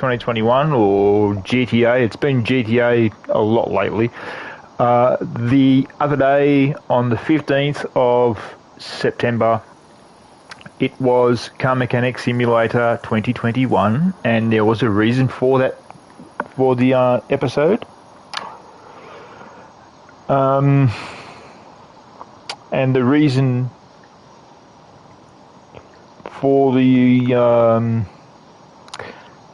2021 or GTA. It's been GTA a lot lately. The other day, on the 15th of September, it was Car Mechanic Simulator 2021, and there was a reason for that, for the episode. And the reason for the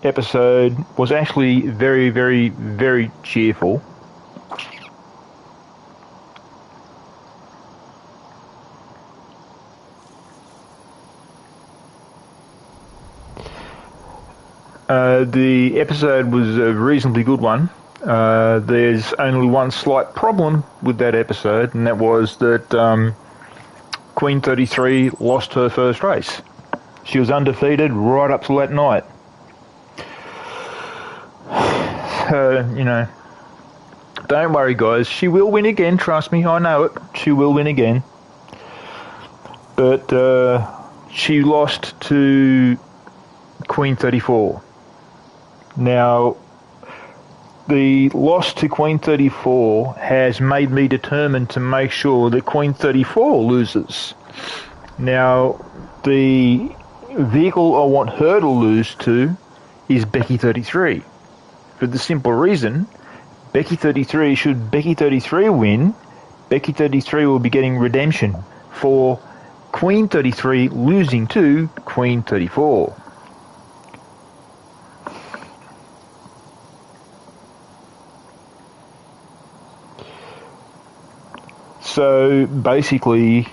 episode was actually very, very, very cheerful. The episode was a reasonably good one. There's only one slight problem with that episode, and that was that Queen 33 lost her first race. She was undefeated right up to that night. So, don't worry, guys. She will win again, trust me. I know it. She will win again. But she lost to Queen 34. Now, the loss to Queen 34 has made me determined to make sure that Queen 34 loses. Now, the vehicle I want her to lose to is Becky 33. For the simple reason, Becky 33, should Becky 33 win, Becky 33 will be getting redemption for Queen 33 losing to Queen 34. So basically,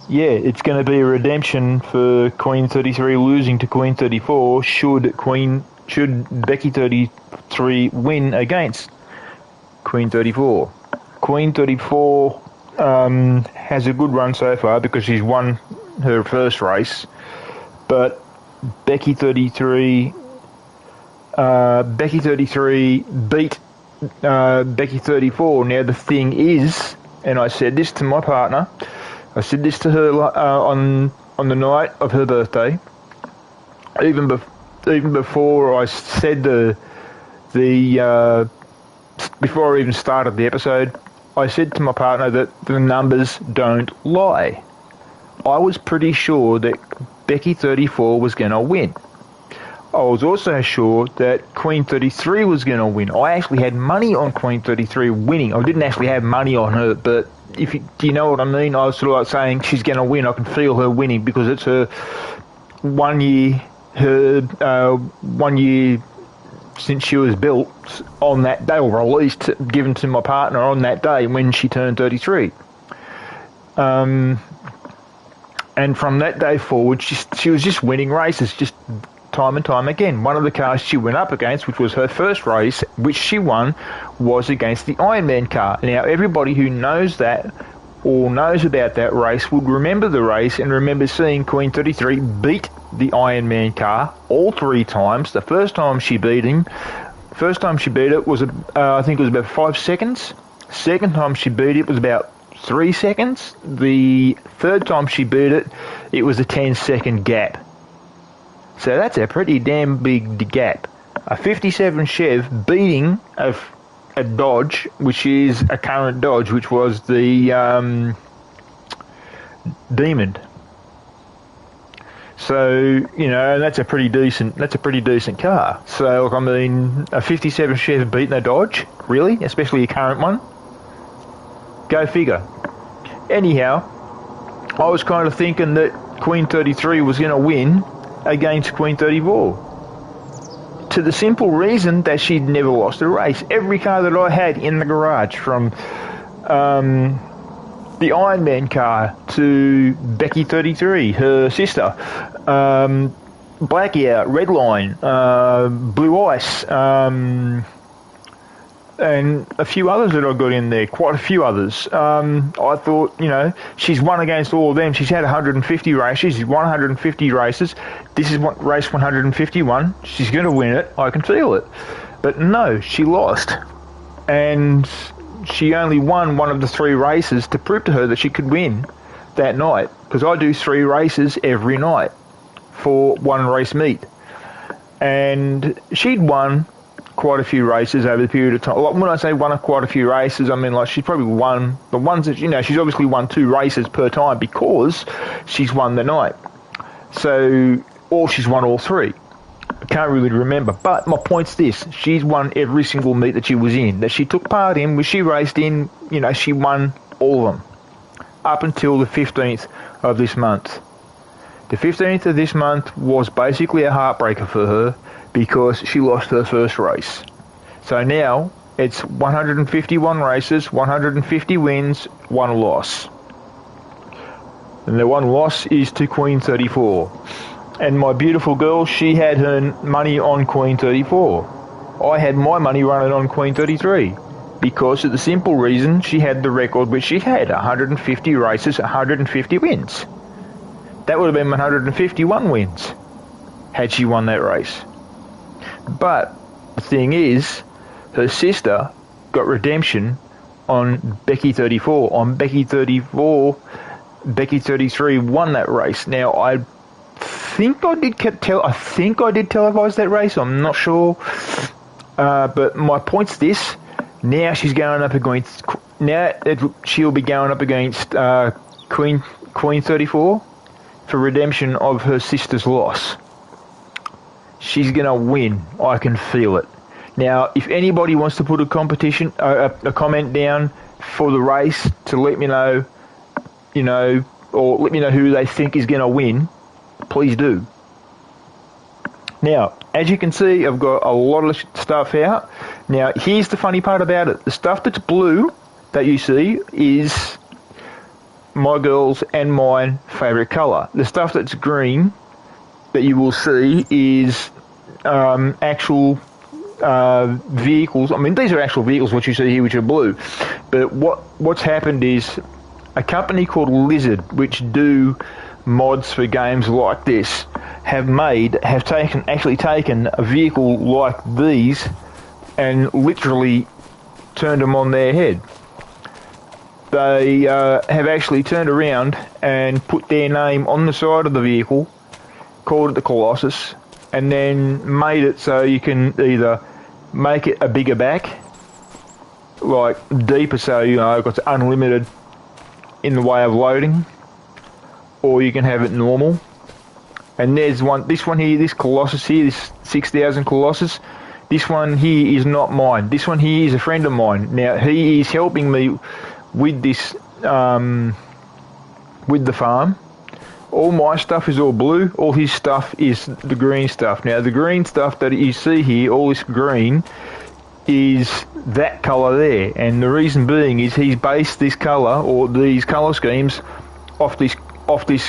it's going to be a redemption for Queen 33 losing to Queen 34 should Becky 33 win against Queen 34. Queen 34 has a good run so far because she's won her first race, but Becky 33 beat Becky 34. Now the thing is, and I said this to my partner, I said this to her on the night of her birthday, even before I said before I even started the episode, I said to my partner that the numbers don't lie. I was pretty sure that Becky 34 was going to win. I was also sure that Queen 33 was going to win. I actually had money on Queen 33 winning. I didn't actually have money on her, but do you know what I mean? I was sort of like saying she's going to win. I can feel her winning because it's her 1 year since she was built on that day, or released, given to my partner on that day when she turned 33. And from that day forward, she was just winning races, just time and time again. One of the cars she went up against, which was her first race, which she won, was against the Ironman car. Now, everybody who knows that or knows about that race would remember the race and remember seeing Queen 33 beat the Ironman car all three times. The first time she beat it was, I think it was about 5 seconds. Second time she beat it was about 3 seconds. The third time she beat it, it was a 10-second gap. So that's a pretty damn big gap. A 57 Chev beating a Dodge, which is a current Dodge, which was the Demon. So, that's a pretty decent car. So, I mean, a 57 Chev beating a Dodge, really, especially a current one. Go figure. Anyhow, I was kind of thinking that Queen 33 was going to win against Queen 34. To the simple reason that she'd never lost a race. Every car that I had in the garage, from the Ironman car to Becky 33, her sister, Blackout, Redline, Blue Ice, and a few others that I got in there, quite a few others. I thought, she's won against all of them. She's had 150 races. She's won 150 races. This is race 151. She's going to win it. I can feel it. But no, she lost. And she only won one of the 3 races to prove to her that she could win that night. Because I do 3 races every night for one race meet. and she'd won quite a few races over the period of time. Like, when I say won quite a few races, I mean like she's probably won the ones that, she's obviously won 2 races per time because she's won the night. So, or she's won all 3. I can't really remember. But my point's this: she's won every single meet that she was in, that she took part in, which she raced in. She won all of them up until the 15th of this month. The 15th of this month was basically a heartbreaker for her because she lost her first race. So now it's 151 races, 150 wins, 1 loss. And the 1 loss is to Queen 34. And my beautiful girl, she had her money on Queen 34. I had my money running on Queen 33. Because of the simple reason she had the record which she had, 150 races, 150 wins. That would have been 151 wins had she won that race. But the thing is, her sister got redemption on Becky 34. On Becky 34, Becky 33 won that race. Now, I think I did televise that race. I'm not sure. But my point's this. Now she's going up against. She'll be going up against Queen 34 for redemption of her sister's loss. She's going to win. I can feel it. Now, if anybody wants to put a comment down for the race to let me know, or let me know who they think is going to win, please do. Now, as you can see, I've got a lot of stuff out. Now, here's the funny part about it. The stuff that's blue that you see is my girl's and mine favourite colour. The stuff that's green that you will see is actual vehicles. I mean, these are actual vehicles, what you see here, which are blue. But what's happened is a company called Lizard, which do mods for games like this, have actually taken a vehicle like these and literally turned them on their head. They have actually turned around and put their name on the side of the vehicle, called it the Colossus, and then made it so you can either make it a bigger back, like deeper, so it's unlimited in the way of loading, or you can have it normal. And there's this one here, this Colossus here, this 6000 Colossus, this one here is not mine. This one here is a friend of mine. Now, he is helping me with this, with the farm. All my stuff is all blue, all his stuff is the green stuff. Now, the green stuff that you see here, all this green, is that colour there. And the reason being is he's based this colour, or these colour schemes, off this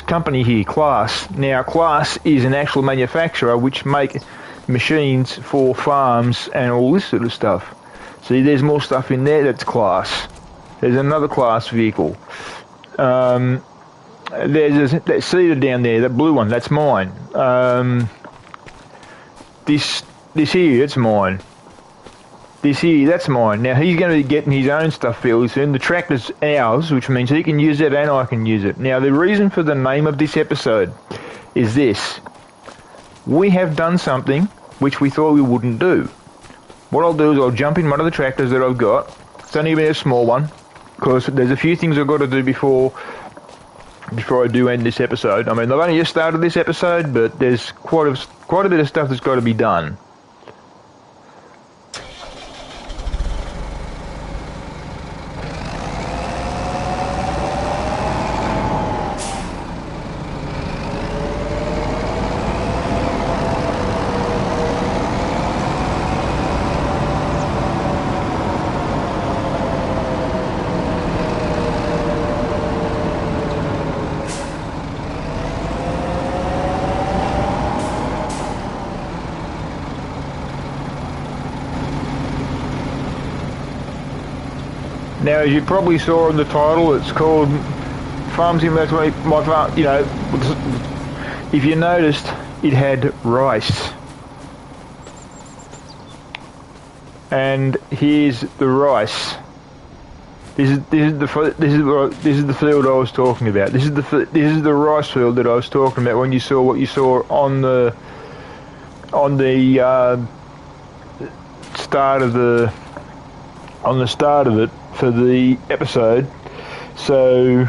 company here, Class. Now, Class is an actual manufacturer which make machines for farms and all this sort of stuff. See, there's more stuff in there that's Class. There's another Class vehicle. There's that Cedar down there, that blue one, that's mine. This here, it's mine. This here, that's mine. Now, he's going to be getting his own stuff fairly soon. The tractor's ours, which means he can use it and I can use it. Now, the reason for the name of this episode is this. We have done something which we thought we wouldn't do. What I'll do is I'll jump in one of the tractors that I've got. It's only a small one, because there's a few things I've got to do before I do end this episode. I mean, I've only just started this episode, but there's quite a bit of stuff that's got to be done. Now, as you probably saw in the title, it's called Farm Simulator. My farm, if you noticed, it had rice. And here's the rice. This is the field I was talking about. This is the rice field that I was talking about when you saw what you saw on on the start of it for the episode. So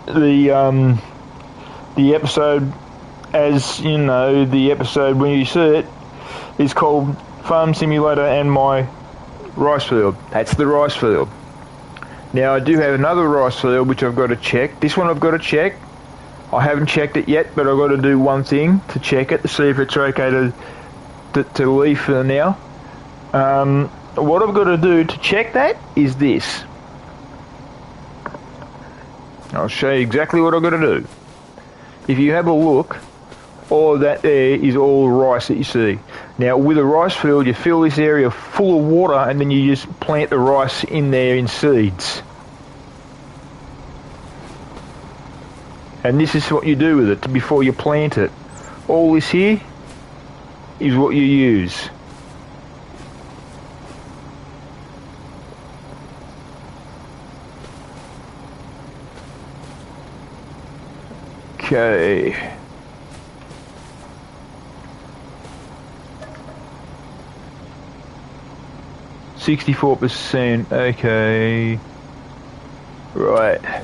the episode, as you know, the episode when you see it is called Farm Simulator and My Rice Field. That's the rice field. Now I do have another rice field which I've got to check. This one I've got to check. I haven't checked it yet, but I've got to do one thing to check it to see if it's okay to leave for now. What I've got to do to check that is this. I'll show you exactly what I've got to do. If you have a look, all of that there is all rice that you see. Now with a rice field, you fill this area full of water and then you just plant the rice in there in seeds. And this is what you do with it before you plant it. All this here is what you use. Okay. %64%. Okay. Right.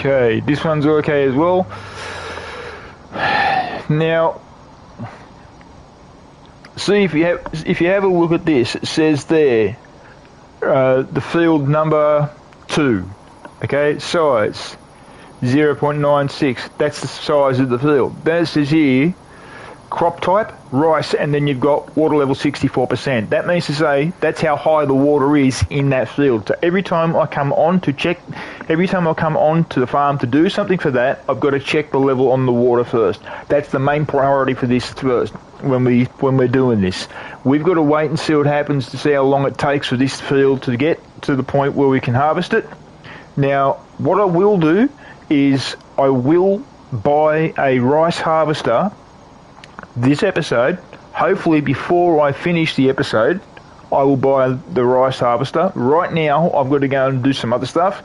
Okay, this one's okay as well. Now, see if you have a look at this, it says there, the field number 2, okay, size 0.96. That's the size of the field. Then it says here, crop type, rice, and then you've got water level 64%. That means to say that's how high the water is in that field. So every time I come on to the farm to do something for that, I've got to check the level on the water first. That's the main priority for this first when we're doing this. We've got to wait and see what happens to see how long it takes for this field to get to the point where we can harvest it. Now, what I will do is I will buy a rice harvester this episode. Hopefully before I finish the episode, I will buy the rice harvester. Right now, I've got to go and do some other stuff.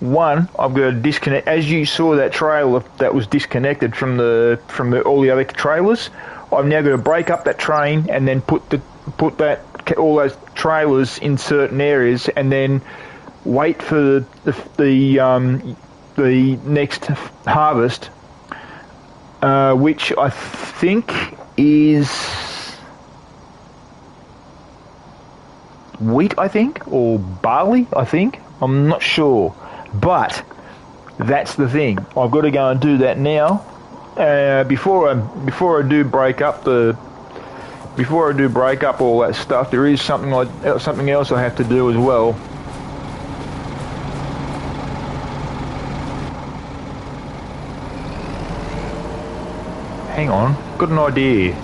One, I've got to disconnect. As you saw that trailer that was disconnected from all the other trailers, I've now got to break up that train and then put all those trailers in certain areas, and then wait for the next harvest, which I think is wheat, I think, or barley, I think. I'm not sure, but that's the thing. I've got to go and do that now. Before I do break up all that stuff, there is something else I have to do as well. Hang on, got an idea.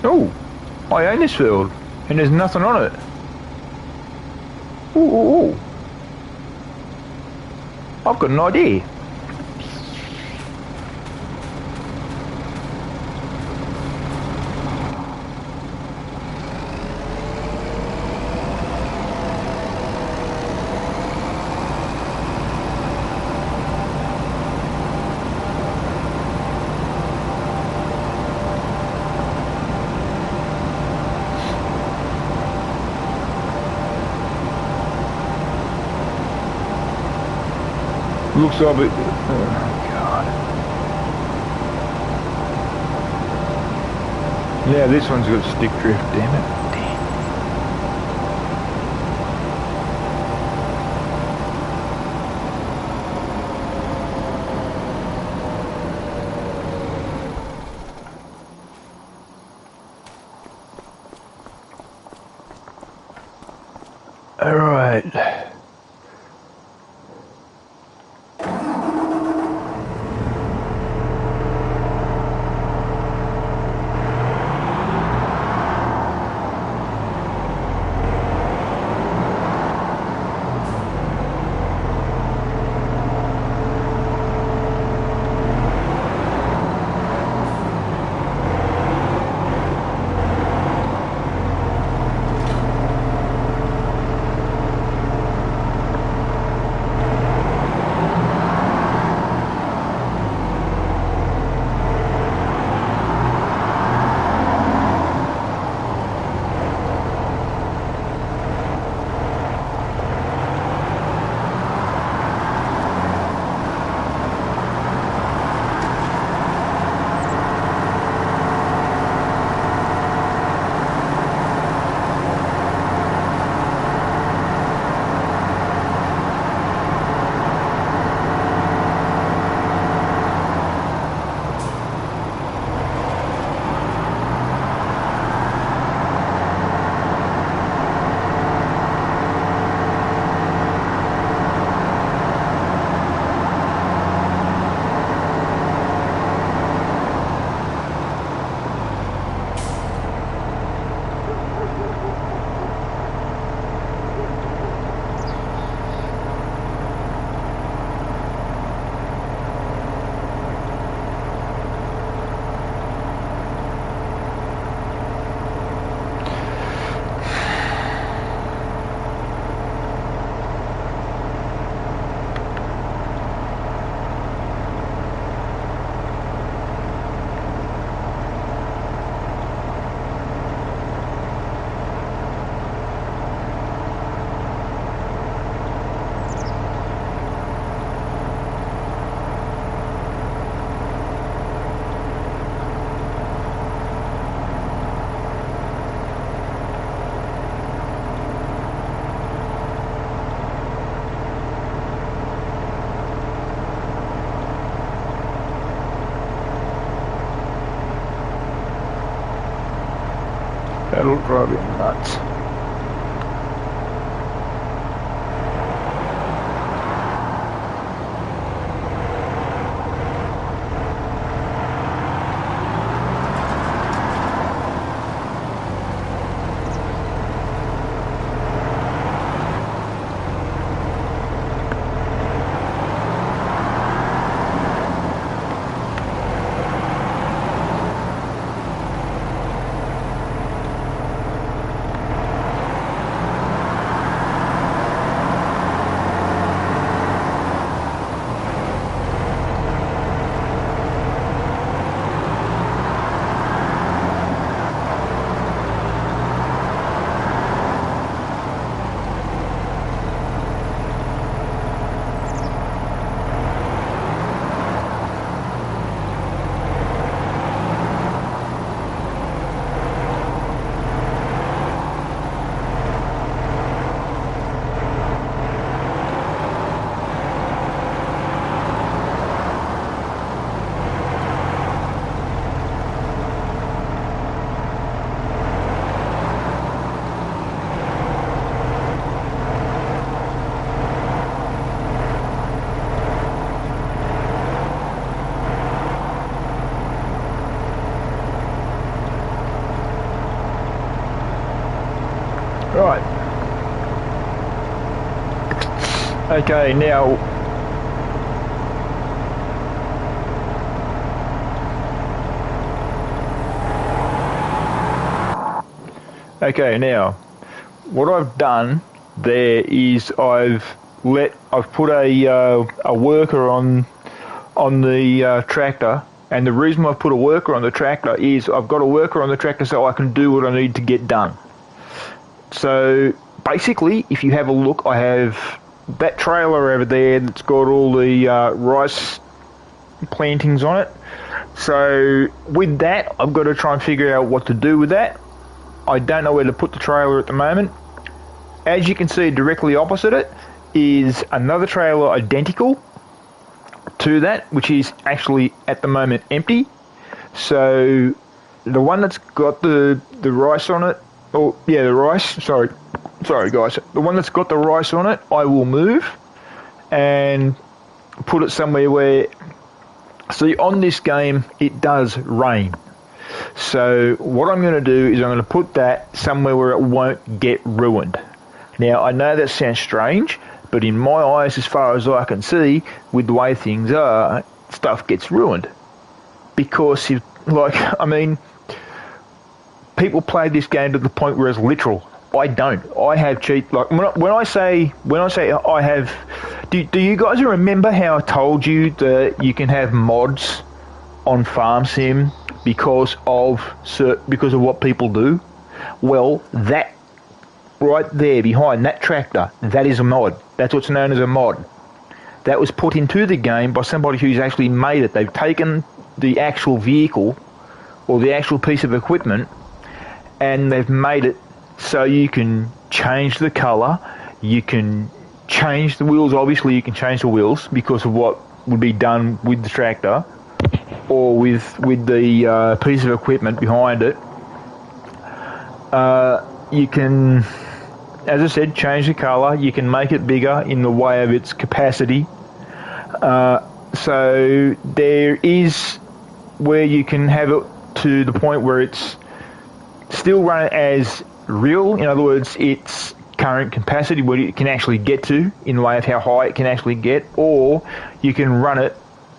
Oh, I own this field, and there's nothing on it. Ooh. I've got an idea. Looks like it. Oh, God. Yeah, this one's got stick drift, damn it. All right. That'll drive you nuts. Right. Okay, now what I've done there is I've put a worker on the tractor, and the reason I've put a worker on the tractor is I've got a worker on the tractor so I can do what I need to get done. So basically, if you have a look, I have that trailer over there that's got all the rice plantings on it. So with that, I've got to try and figure out what to do with that. I don't know where to put the trailer at the moment. As you can see, directly opposite it is another trailer identical to that, which is actually at the moment empty. So the one that's got the rice on it, the rice, sorry guys, the one that's got the rice on it, I will move and put it somewhere where, see, on this game it does rain. So what I'm going to do is I'm going to put that somewhere where it won't get ruined. Now, I know that sounds strange, but in my eyes, as far as I can see, with the way things are, stuff gets ruined. Because, people play this game to the point where it's literal. I don't. I have cheat. Like when I say I have, do you guys remember how I told you that you can have mods on Farm Sim because of what people do? Well, that right there behind that tractor, that is a mod. That's what's known as a mod. That was put into the game by somebody who's actually made it. They've taken the actual vehicle or the actual piece of equipment and they've made it so you can change the colour, you can change the wheels. Obviously you can change the wheels because of what would be done with the tractor or with the piece of equipment behind it. You can, as I said, change the colour. You can make it bigger in the way of its capacity. So there is where you can have it to the point where it's still run as real. In other words, its current capacity, what it can actually get to in the way of how high it can actually get, or you can run it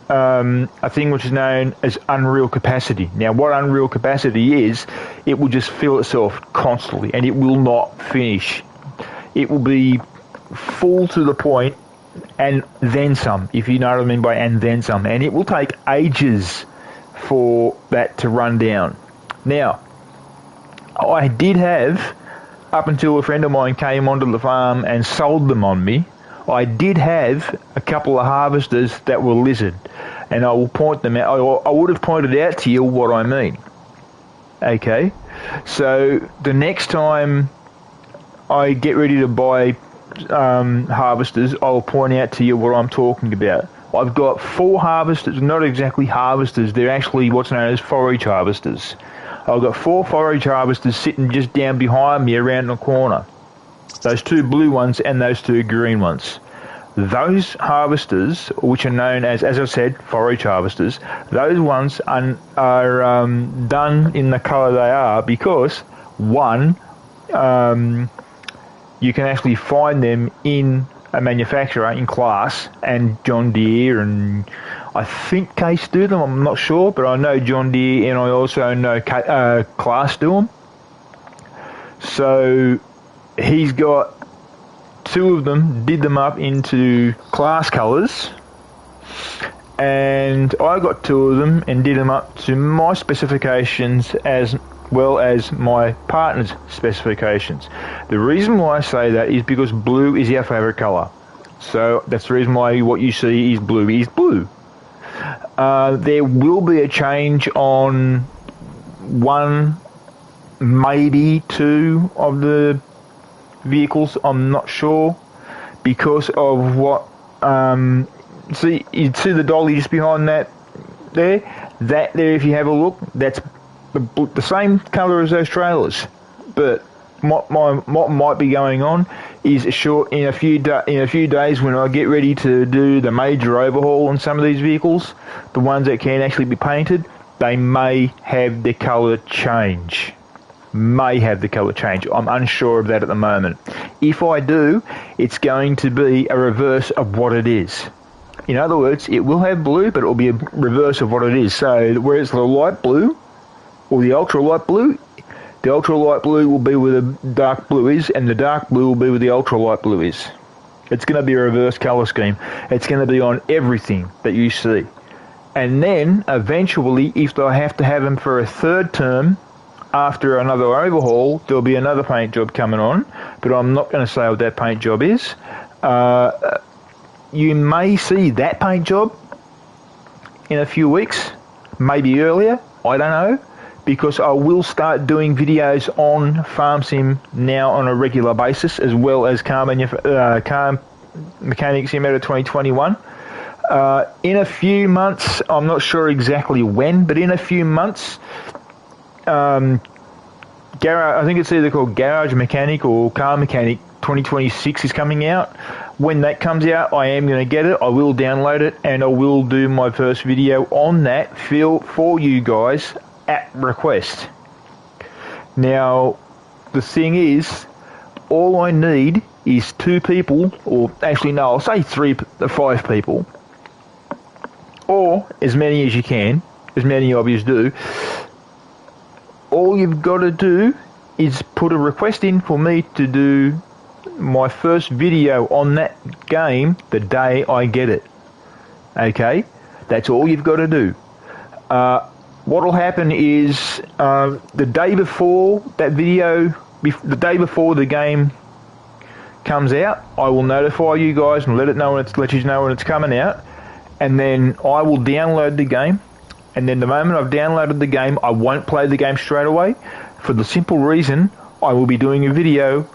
a thing which is known as unreal capacity. Now, what unreal capacity is, it will just fill itself constantly and it will not finish. It will be full to the point and then some, if you know what I mean by and then some. And it will take ages for that to run down. Now, I did have, up until a friend of mine came onto the farm and sold them on me, I did have a couple of harvesters that were lizard. And I will point them out. I would have pointed out to you what I mean. Okay? So the next time I get ready to buy harvesters, I'll point out to you what I'm talking about. I've got 4 harvesters, not exactly harvesters, they're actually what's known as forage harvesters. I've got 4 forage harvesters sitting just down behind me around the corner. Those 2 blue ones and those 2 green ones. Those harvesters, which are known as I said, forage harvesters, those ones are done in the colour they are because, one, you can actually find them in a manufacturer in Claas and John Deere, and I think Case do them, I'm not sure, but I know John Deere and I also know Claas do them. So he's got 2 of them, did them up into Claas colours, and I got 2 of them and did them up to my specifications as well as my partner's specifications. The reason why I say that is because blue is our favourite colour. So that's the reason why what you see is blue is blue. There will be a change on 1, maybe 2 of the vehicles, I'm not sure, because of what see, you see the dolly just behind that there, if you have a look, that's the same colour as those trailers, but what might be going on is in a few days when I get ready to do the major overhaul on some of these vehicles, the ones that can actually be painted, they may have the colour change. I'm unsure of that at the moment. If I do, it's going to be a reverse of what it is. In other words, it will have blue, but it will be a reverse of what it is. So whereas the light blue or the ultra light blue will be where the dark blue is, and the dark blue will be where the ultra light blue is. It's going to be a reverse colour scheme. It's going to be on everything that you see. And then eventually, if I have to have them for a 3rd term, after another overhaul, there'll be another paint job coming on, but I'm not going to say what that paint job is. You may see that paint job in a few weeks, maybe earlier, I don't know, because I will start doing videos on Farm Sim now on a regular basis, as well as Car Mechanic Simulator 2021. In a few months, I'm not sure exactly when, but in a few months, I think it's either called Garage Mechanic or Car Mechanic 2026 is coming out. When that comes out, I am going to get it. I will download it, and I will do my first video on that for you guys at request. Now, the thing is, all I need is 2 people, or actually no, I'll say 5 people, or as many as you can, as many of you do. All you've got to do is put a request in for me to do my first video on that game the day I get it. Okay? That's all you've got to do. What will happen is the day before that video, the day before the game comes out, I will notify you guys and let you know when it's coming out, and then I will download the game. And then the moment I've downloaded the game, I won't play the game straight away, for the simple reason I will be doing a video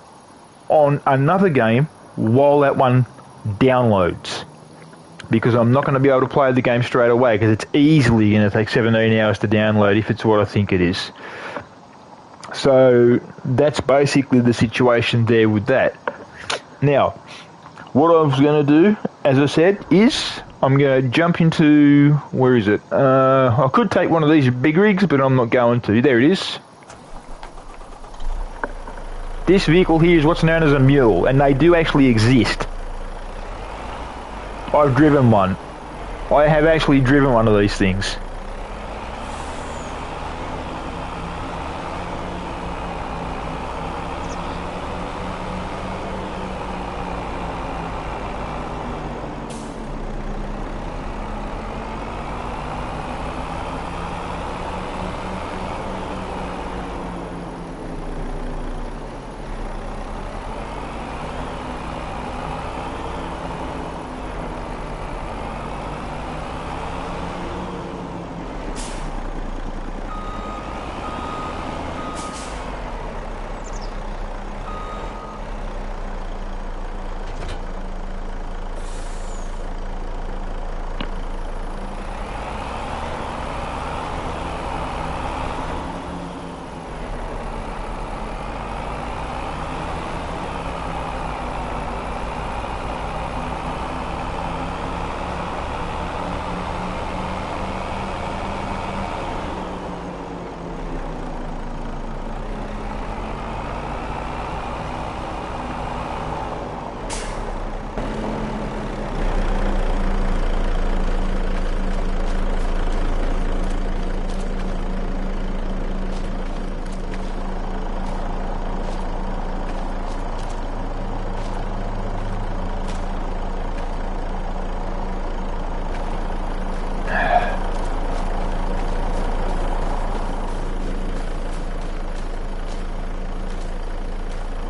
on another game while that one downloads, because I'm not going to be able to play the game straight away, because it's easily going to take 17 hours to download if it's what I think it is. So that's basically the situation there with that. Now, what I was going to do, as I said, is I'm going to jump into, where is it? I could take one of these big rigs, but I'm not going to. There it is. This vehicle here is what's known as a mule, and they do actually exist. I've driven one. I have actually driven one of these things.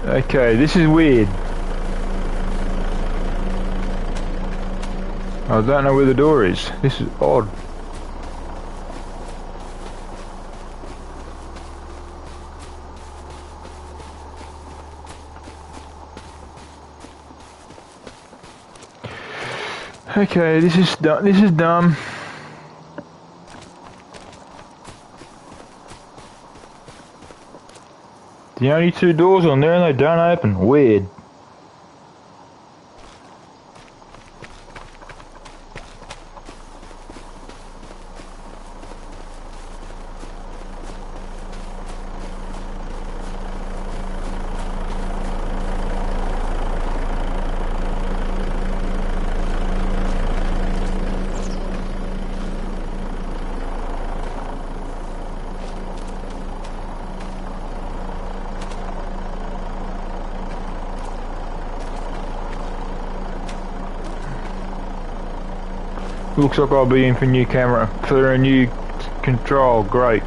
Okay, this is weird. I don't know where the door is. This is odd. Okay, this is dumb. The only 2 doors on there and they don't open. Weird. Looks like I'll be in for new camera, for a new control, great.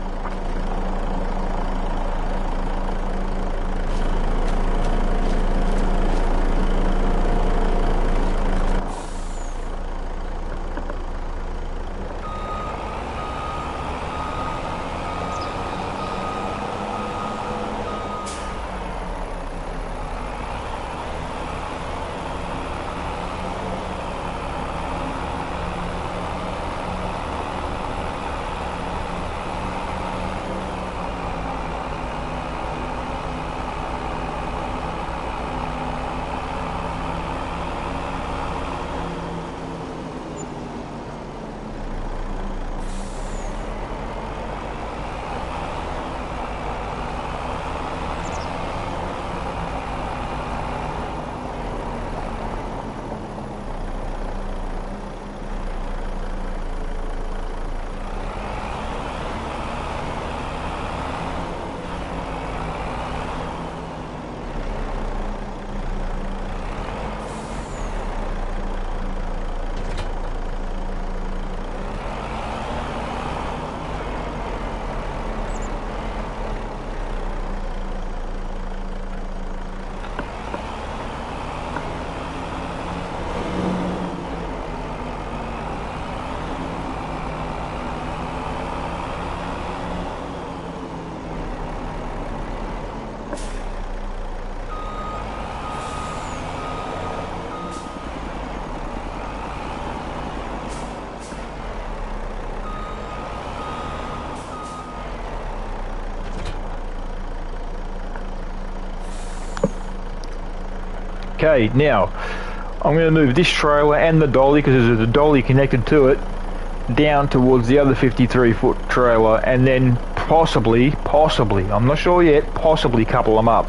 Okay, now I'm going to move this trailer and the dolly, because there's a dolly connected to it, down towards the other 53-foot trailer, and then possibly, I'm not sure yet, possibly couple them up.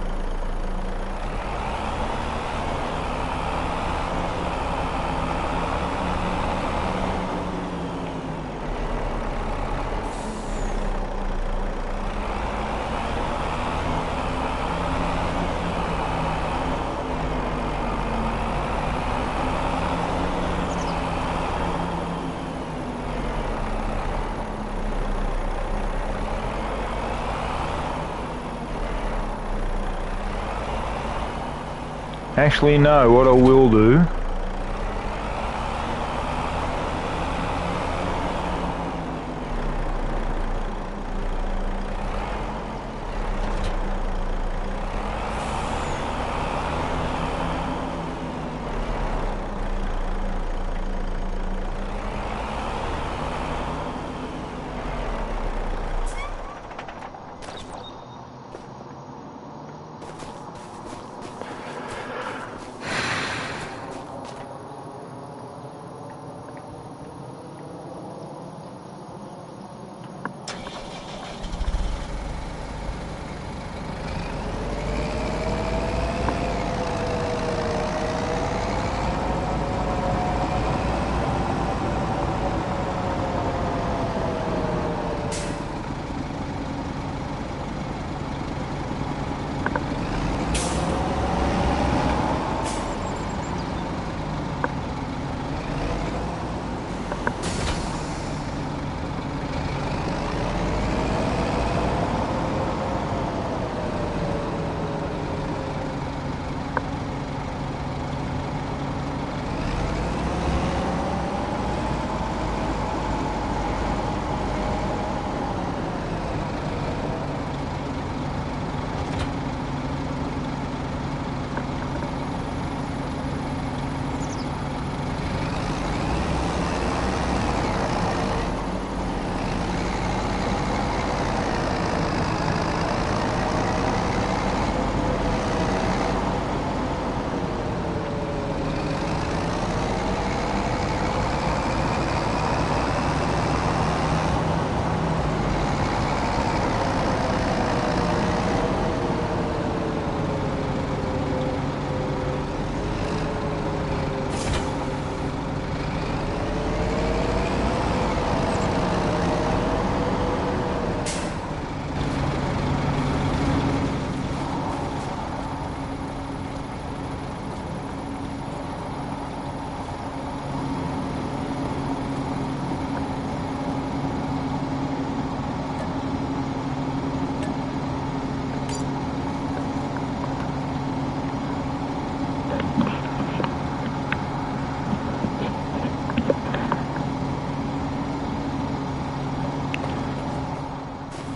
Actually, no, what I will do...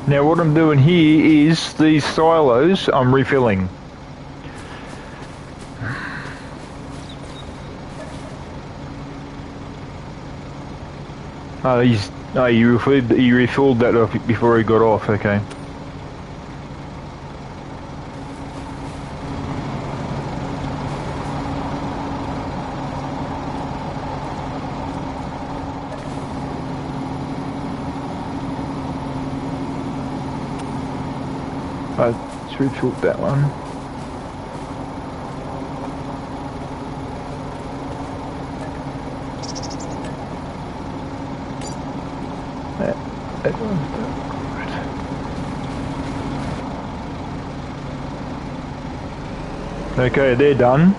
Now what I'm doing here is these silos I'm refilling. Oh, you refilled that off before he got off, okay. Let's refill that one. That one's done. Okay, they're done.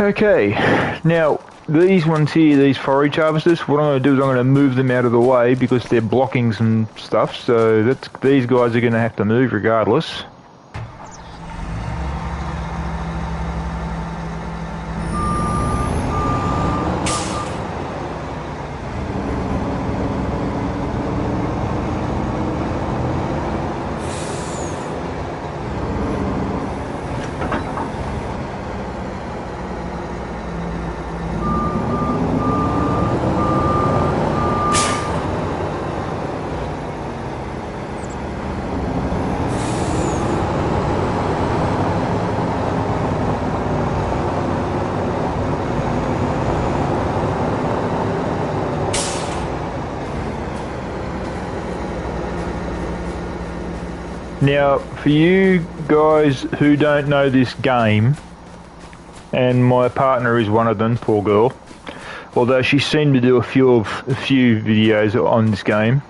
Okay, now these ones here, these forage harvesters, what I'm going to do is I'm going to move them out of the way because they're blocking some stuff, so these guys are going to have to move regardless. Now, for you guys who don't know this game, and my partner is one of them, poor girl, although she seemed to do a few videos on this game,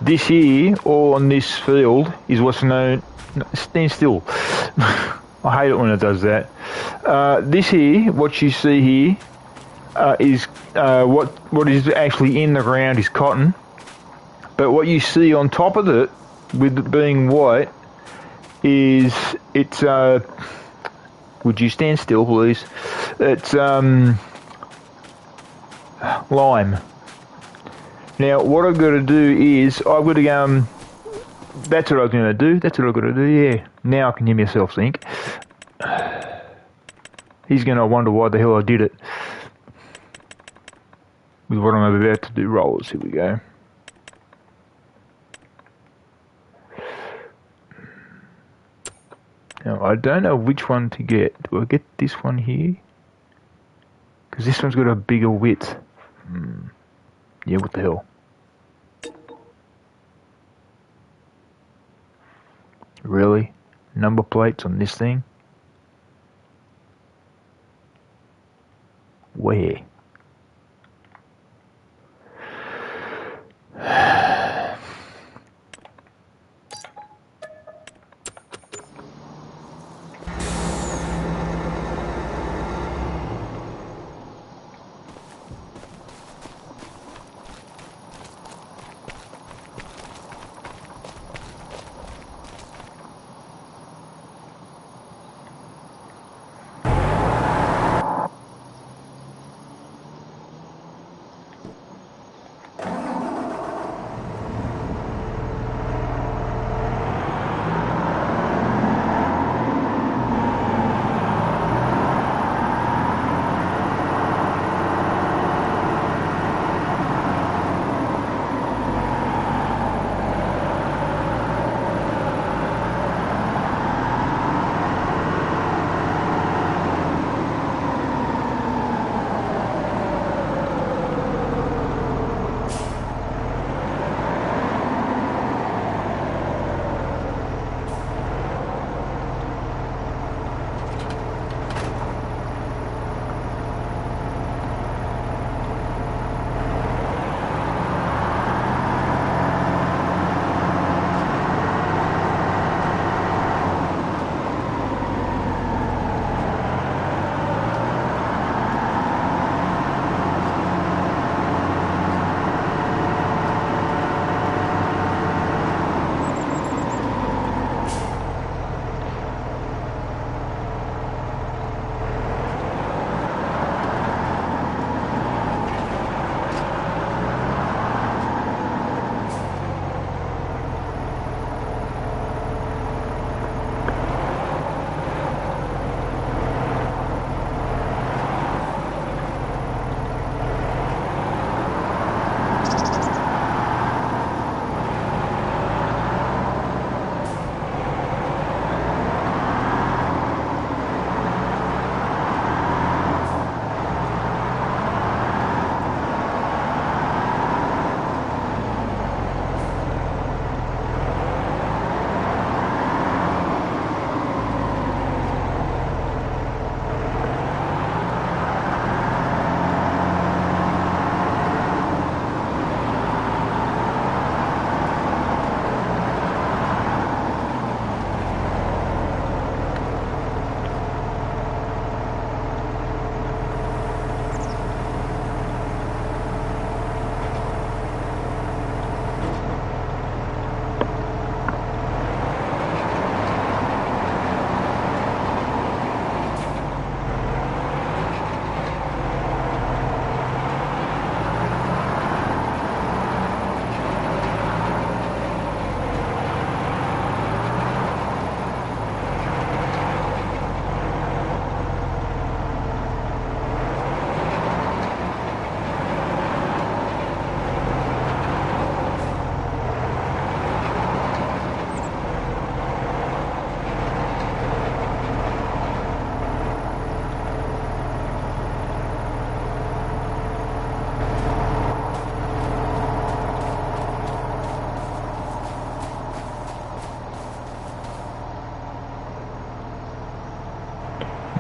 this here, all on this field, is what's known... Stand still. I hate it when it does that. This here, what you see here, is what is actually in the ground is cotton, but what you see on top of it, with it being white, is it's would you stand still please? It's lime. Now what I've got to do is I've got to that's what I'm going to do, yeah. Now I can hear myself think. He's going to wonder why the hell I did it. With what I'm about to do, rollers, here we go. Now, I don't know which one to get. Do I get this one here? Because this one's got a bigger width. Yeah, what the hell? Really? Number plates on this thing? Where?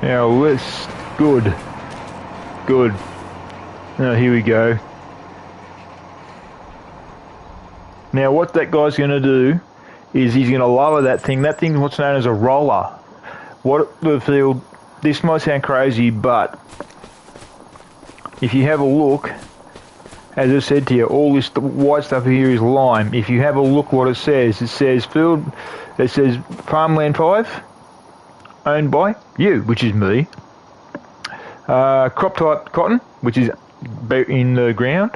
Now let's... Good. Good. Now here we go. Now what that guy's going to do is he's going to lower that thing. That thing's what's known as a roller. What the field... This might sound crazy, but if you have a look, as I said to you, all this white stuff here is lime. If you have a look what it says field, it says Farmland 5, owned by you, which is me. Crop type cotton, which is in the ground.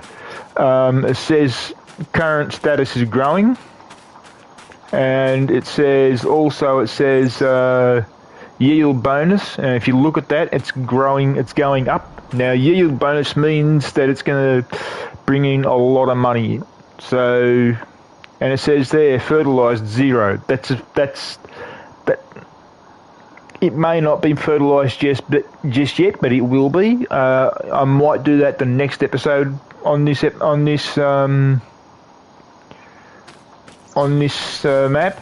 It says current status is growing. And it says yield bonus, and if you look at that, it's growing, it's going up. Now yield bonus means that it's going to bring in a lot of money. So, and it says there fertilized 0. That it may not be fertilized just yet, but it will be. I might do that the next episode on this map.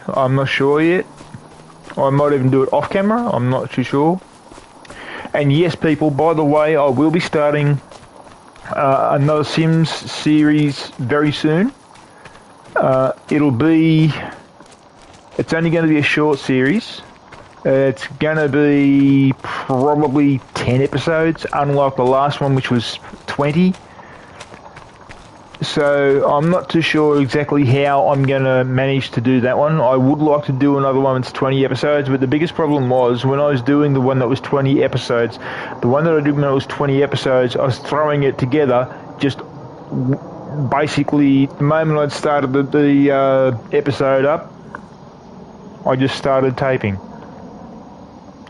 I'm not sure yet. I might even do it off camera. I'm not too sure. And yes, people, by the way, I will be starting another Sims series very soon. It's only going to be a short series. It's going to be probably 10 episodes, unlike the last one, which was 20. So I'm not too sure exactly how I'm going to manage to do that one. I would like to do another one that's 20 episodes, but the biggest problem was when I was doing the one that was 20 episodes, the one that I did when it was 20 episodes, I was throwing it together just basically the moment I'd started the episode up, I just started taping.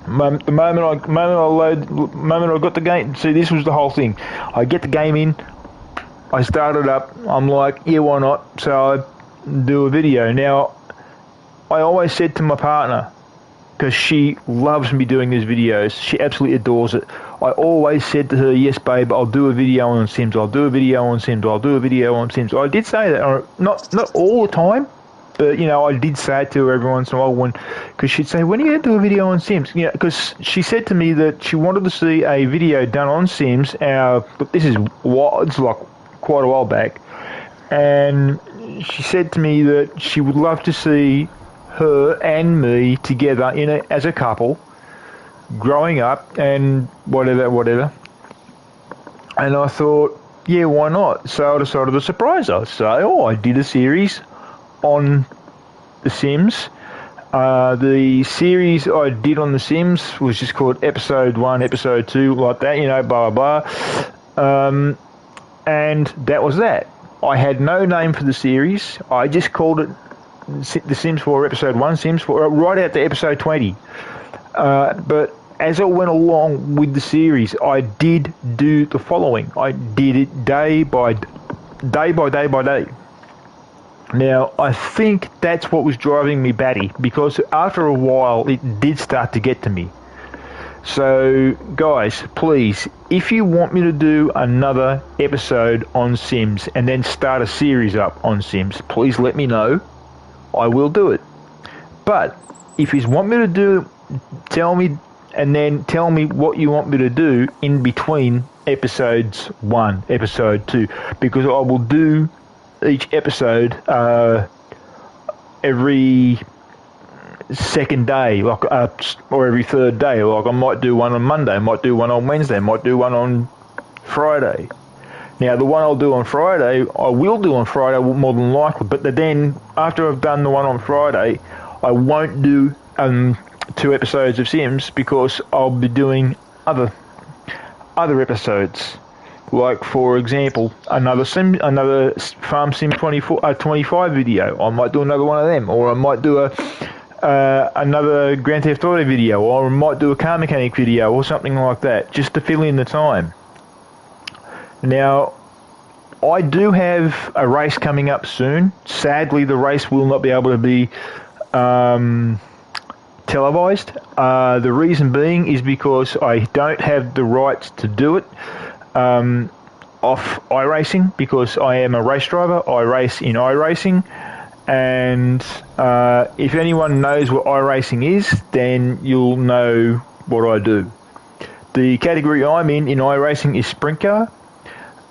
The moment I got the game, see, this was the whole thing. I get the game in, I started up, I'm like, yeah, why not? So I do a video. Now, I always said to my partner, because she loves me doing these videos, she absolutely adores it. I always said to her, yes, babe, I'll do a video on Sims, I'll do a video on Sims, I'll do a video on Sims. I did say that, not all the time, but, you know, I did say it to her every once in a while, because she'd say, when are you going to do a video on Sims? You know, because she said to me that she wanted to see a video done on Sims. But this is it's like quite a while back, and she said to me that she would love to see her and me together as a couple, growing up and whatever. And I thought, yeah, why not? So I decided to surprise her. So I did a series on The Sims. The series I did on The Sims was just called Episode 1, Episode 2, like that, you know, blah, blah, blah. And that was that. I had no name for the series. I just called it The Sims 4 Episode 1, Sims 4, right out to Episode 20. But as I went along with the series, I did do the following. I did it day by day. Now, I think that's what was driving me batty, because after a while, it did start to get to me. So, guys, please, if you want me to do another episode on Sims and then start a series up on Sims, please let me know. I will do it. But if you want me to do, tell me, and then tell me what you want me to do in between episodes 1, episode 2, because I will do each episode every second day, like or every third day. Like I might do one on Monday, might do one on Wednesday, might do one on Friday. Now the one I'll do on Friday, I will do on Friday more than likely, but then after I've done the one on Friday, I won't do 2 episodes of Sims, because I'll be doing other episodes. Like, for example, another Farm Sim 25 video. I might do another one of them, or I might do another Grand Theft Auto video, or I might do a car mechanic video, or something like that, just to fill in the time. Now, I do have a race coming up soon. Sadly, the race will not be able to be televised. The reason being is because I don't have the rights to do it off iRacing, because I am a race driver. I race in iRacing, and if anyone knows what iRacing is, then you'll know what I do. The category I'm in iRacing is sprint car.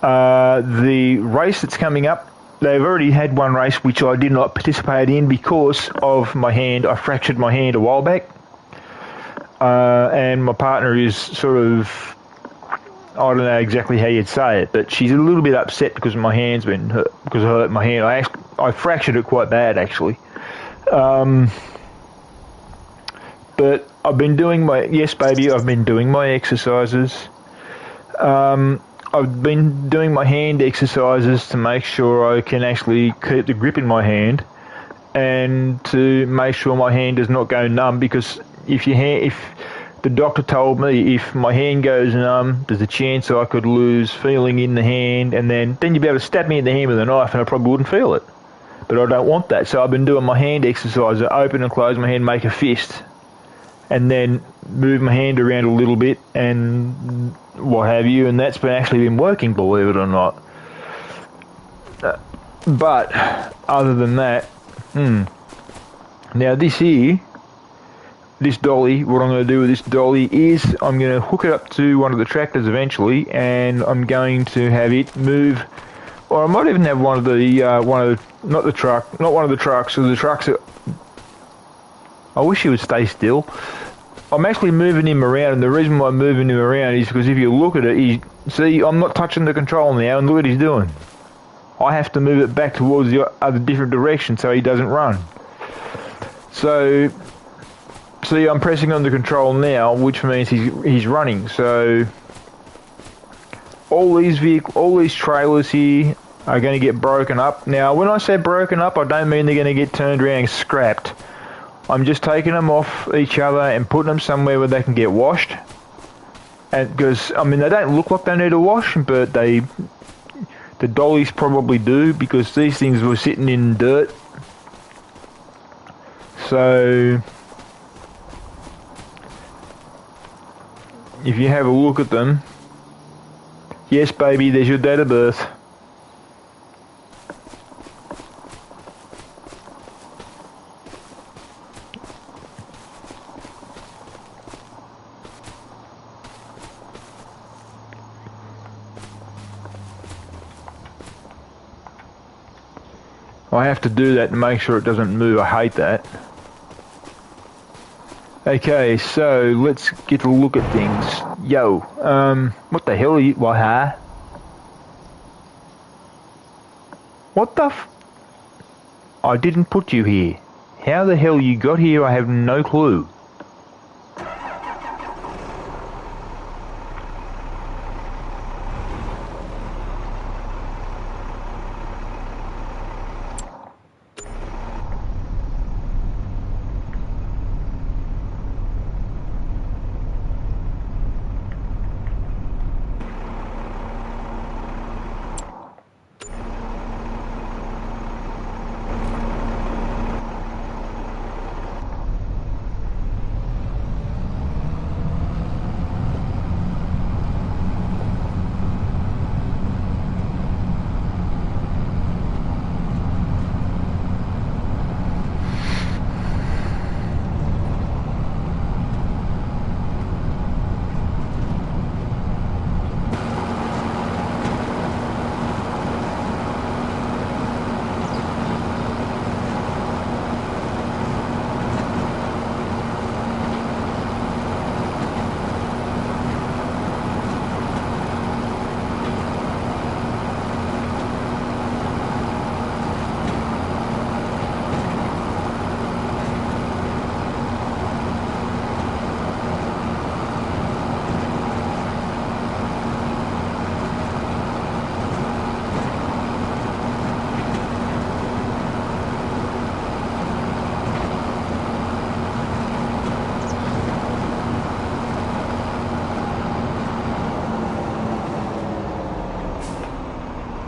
The race that's coming up, they've already had one race which I did not participate in because of my hand. I fractured my hand a while back. And my partner is sort of, I don't know exactly how you'd say it, but she's a little bit upset because my hand's been hurt, because I hurt my hand. I fractured it quite bad, actually. But I've been doing yes, baby, I've been doing my exercises. I've been doing my hand exercises to make sure I can actually keep the grip in my hand and to make sure my hand does not go numb, because if the doctor told me if my hand goes numb, there's a chance I could lose feeling in the hand, and then you'd be able to stab me in the hand with a knife and I probably wouldn't feel it. But I don't want that, so I've been doing my hand exercise. I open and close my hand, make a fist, and then move my hand around a little bit and what have you, and that's actually been working, believe it or not. But other than that, now this dolly, what I'm going to do with this dolly is I'm going to hook it up to one of the tractors eventually, and I'm going to have it move, or I might even have one of the trucks. So the trucks are, I wish he would stay still. I'm actually moving him around, and the reason why I'm moving him around is because if you look at it, see, I'm not touching the control now, and look what he's doing. I have to move it back towards the other different direction so he doesn't run. So, see, I'm pressing on the control now, which means he's running. So, all these trailers here are going to get broken up. Now, when I say broken up, I don't mean they're going to get turned around and scrapped. I'm just taking them off each other and putting them somewhere where they can get washed. And because, I mean, they don't look like they need a wash, but the dollies probably do, because these things were sitting in dirt. So, if you have a look at them, yes, baby, there's your date of birth. I have to do that to make sure it doesn't move. I hate that. Okay, so let's get a look at things. Yo, what the hell are you? What, huh? What the I didn't put you here. How the hell you got here, I have no clue.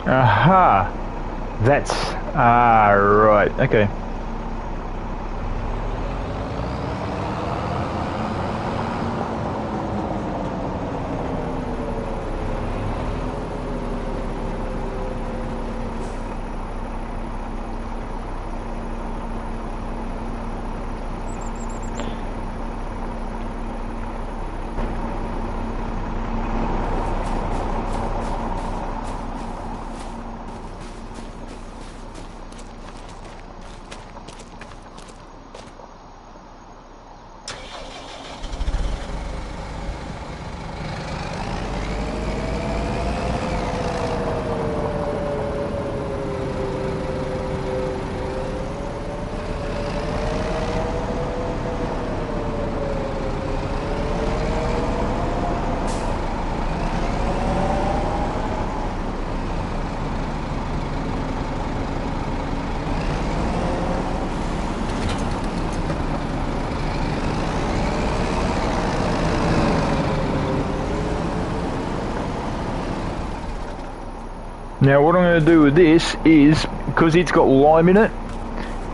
Aha! That's... right, okay. Now what I'm going to do with this is, because it's got lime in it,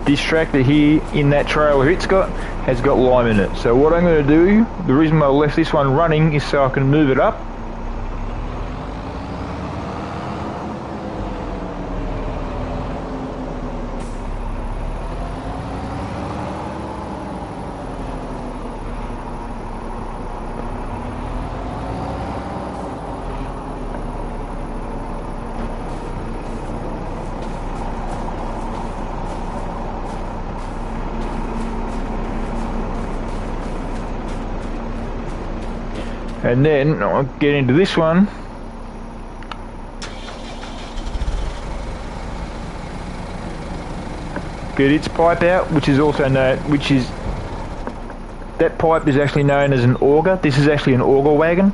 this tractor here in that trailer it's got has got lime in it. So what I'm going to do, the reason I left this one running is so I can move it up. And then I'll get into this one. Get its pipe out, which is also known, that pipe is actually known as an auger. This is actually an auger wagon.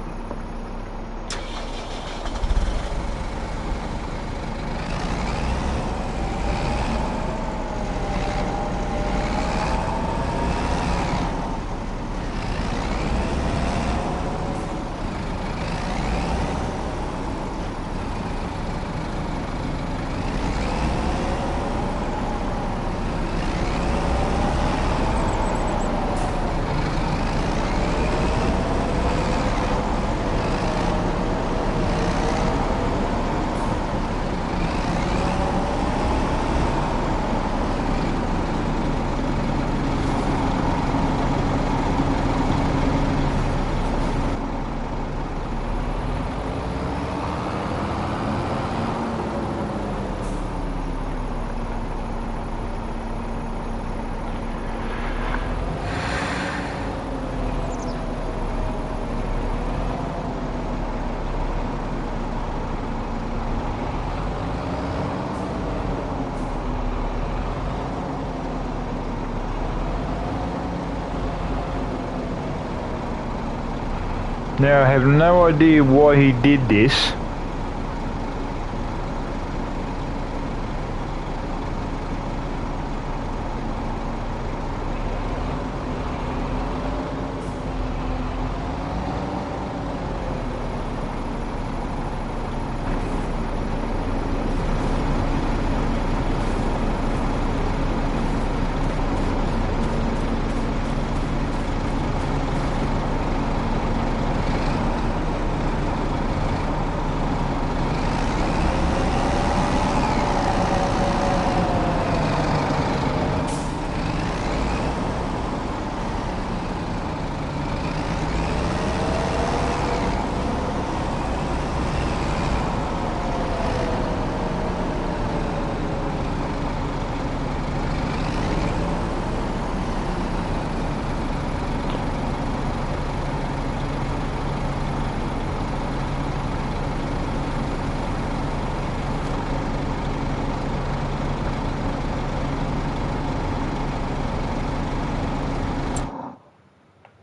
Now I have no idea why he did this.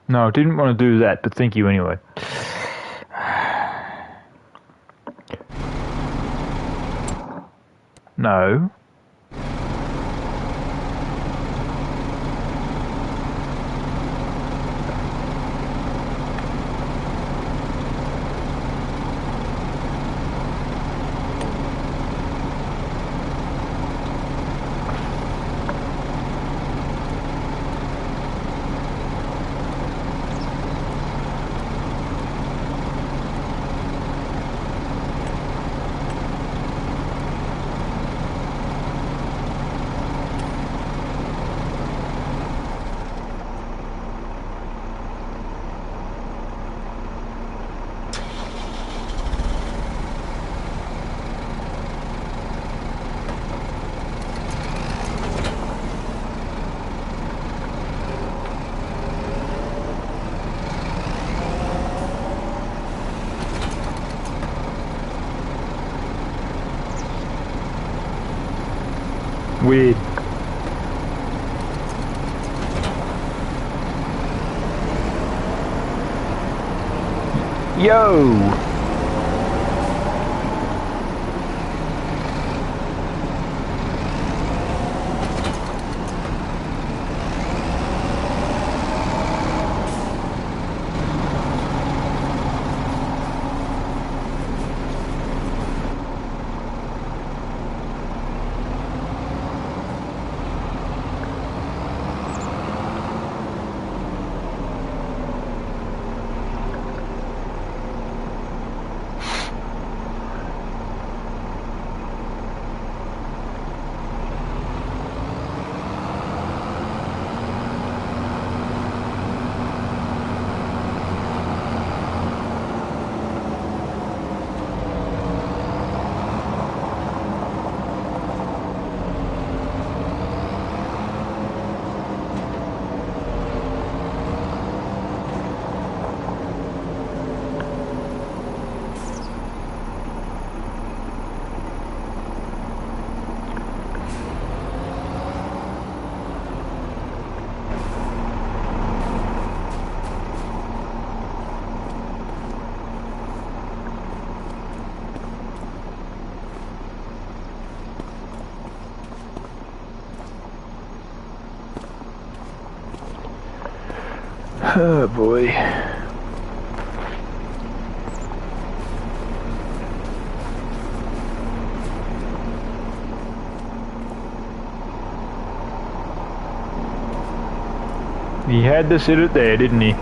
No, I didn't want to do that, but thank you anyway. No. Weird. Yo! Oh boy. He had to sit it there, didn't he?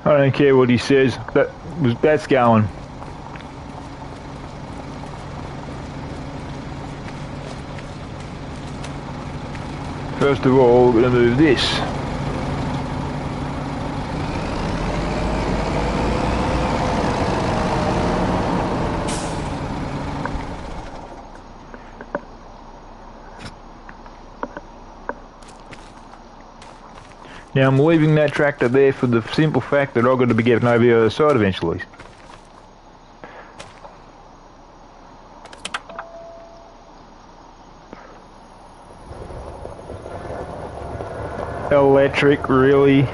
I don't care what he says. That's going. First of all, we're going to move this. Now I'm leaving that tractor there for the simple fact that I've got to be getting over the other side eventually. Electric, really?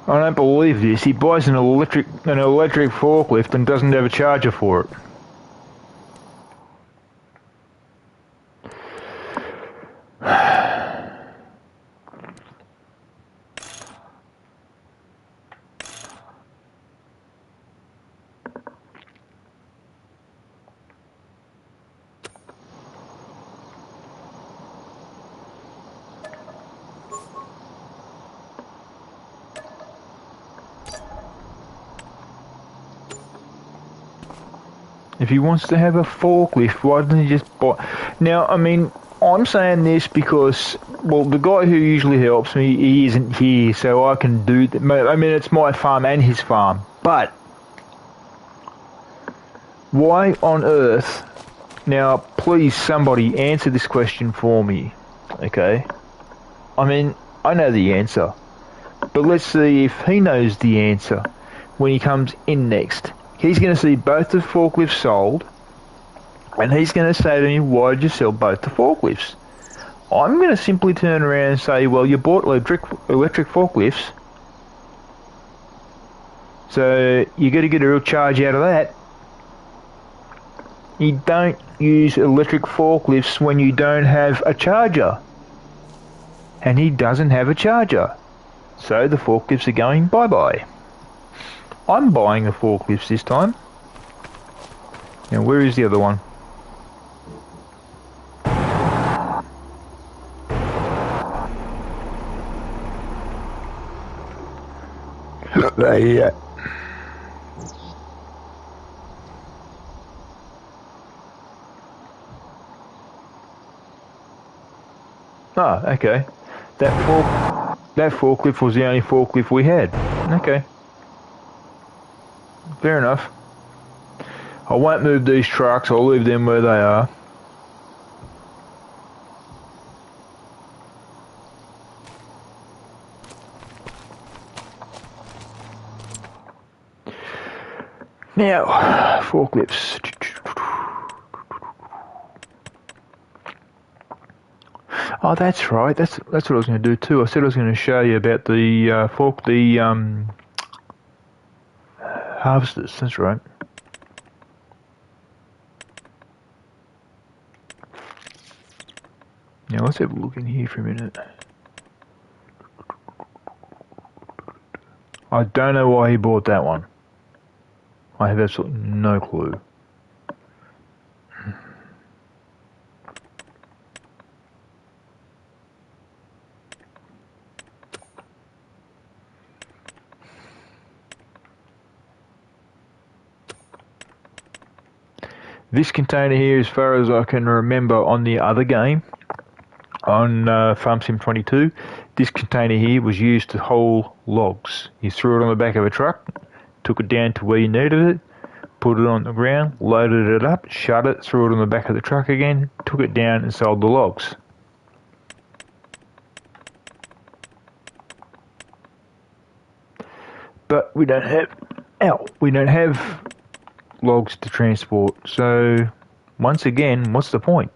I don't believe this. He buys an electric forklift and doesn't have a charger for it. If he wants to have a forklift, why doesn't he just buy... Now, I mean, I'm saying this because, well, the guy who usually helps me, he isn't here, so I can do... I mean, it's my farm and his farm. But, why on earth... Now, please, somebody answer this question for me, okay? I mean, I know the answer. But let's see if he knows the answer when he comes in next. He's going to see both the forklifts sold, and he's going to say to me, why did you sell both the forklifts? I'm going to simply turn around and say, well, you bought electric forklifts, so you got to get a real charge out of that. You don't use electric forklifts when you don't have a charger. And he doesn't have a charger. So the forklifts are going bye-bye. I'm buying the forklifts this time. Now, where is the other one? Yeah. Oh, okay. That forklift was the only forklift we had. Okay. Fair enough. I won't move these trucks, I'll leave them where they are. Now, forklifts. Oh, that's right. That's what I was going to do too. I said I was going to show you about the harvesters. That's right. Now let's have a look in here for a minute. I don't know why he bought that one. I have absolutely no clue. This container here, as far as I can remember on the other game, on Farm Sim 22, this container here was used to haul logs. You threw it on the back of a truck, took it down to where you needed it, put it on the ground, loaded it up, shut it, threw it on the back of the truck again, took it down and sold the logs. But we don't have logs to transport, so once again, what's the point?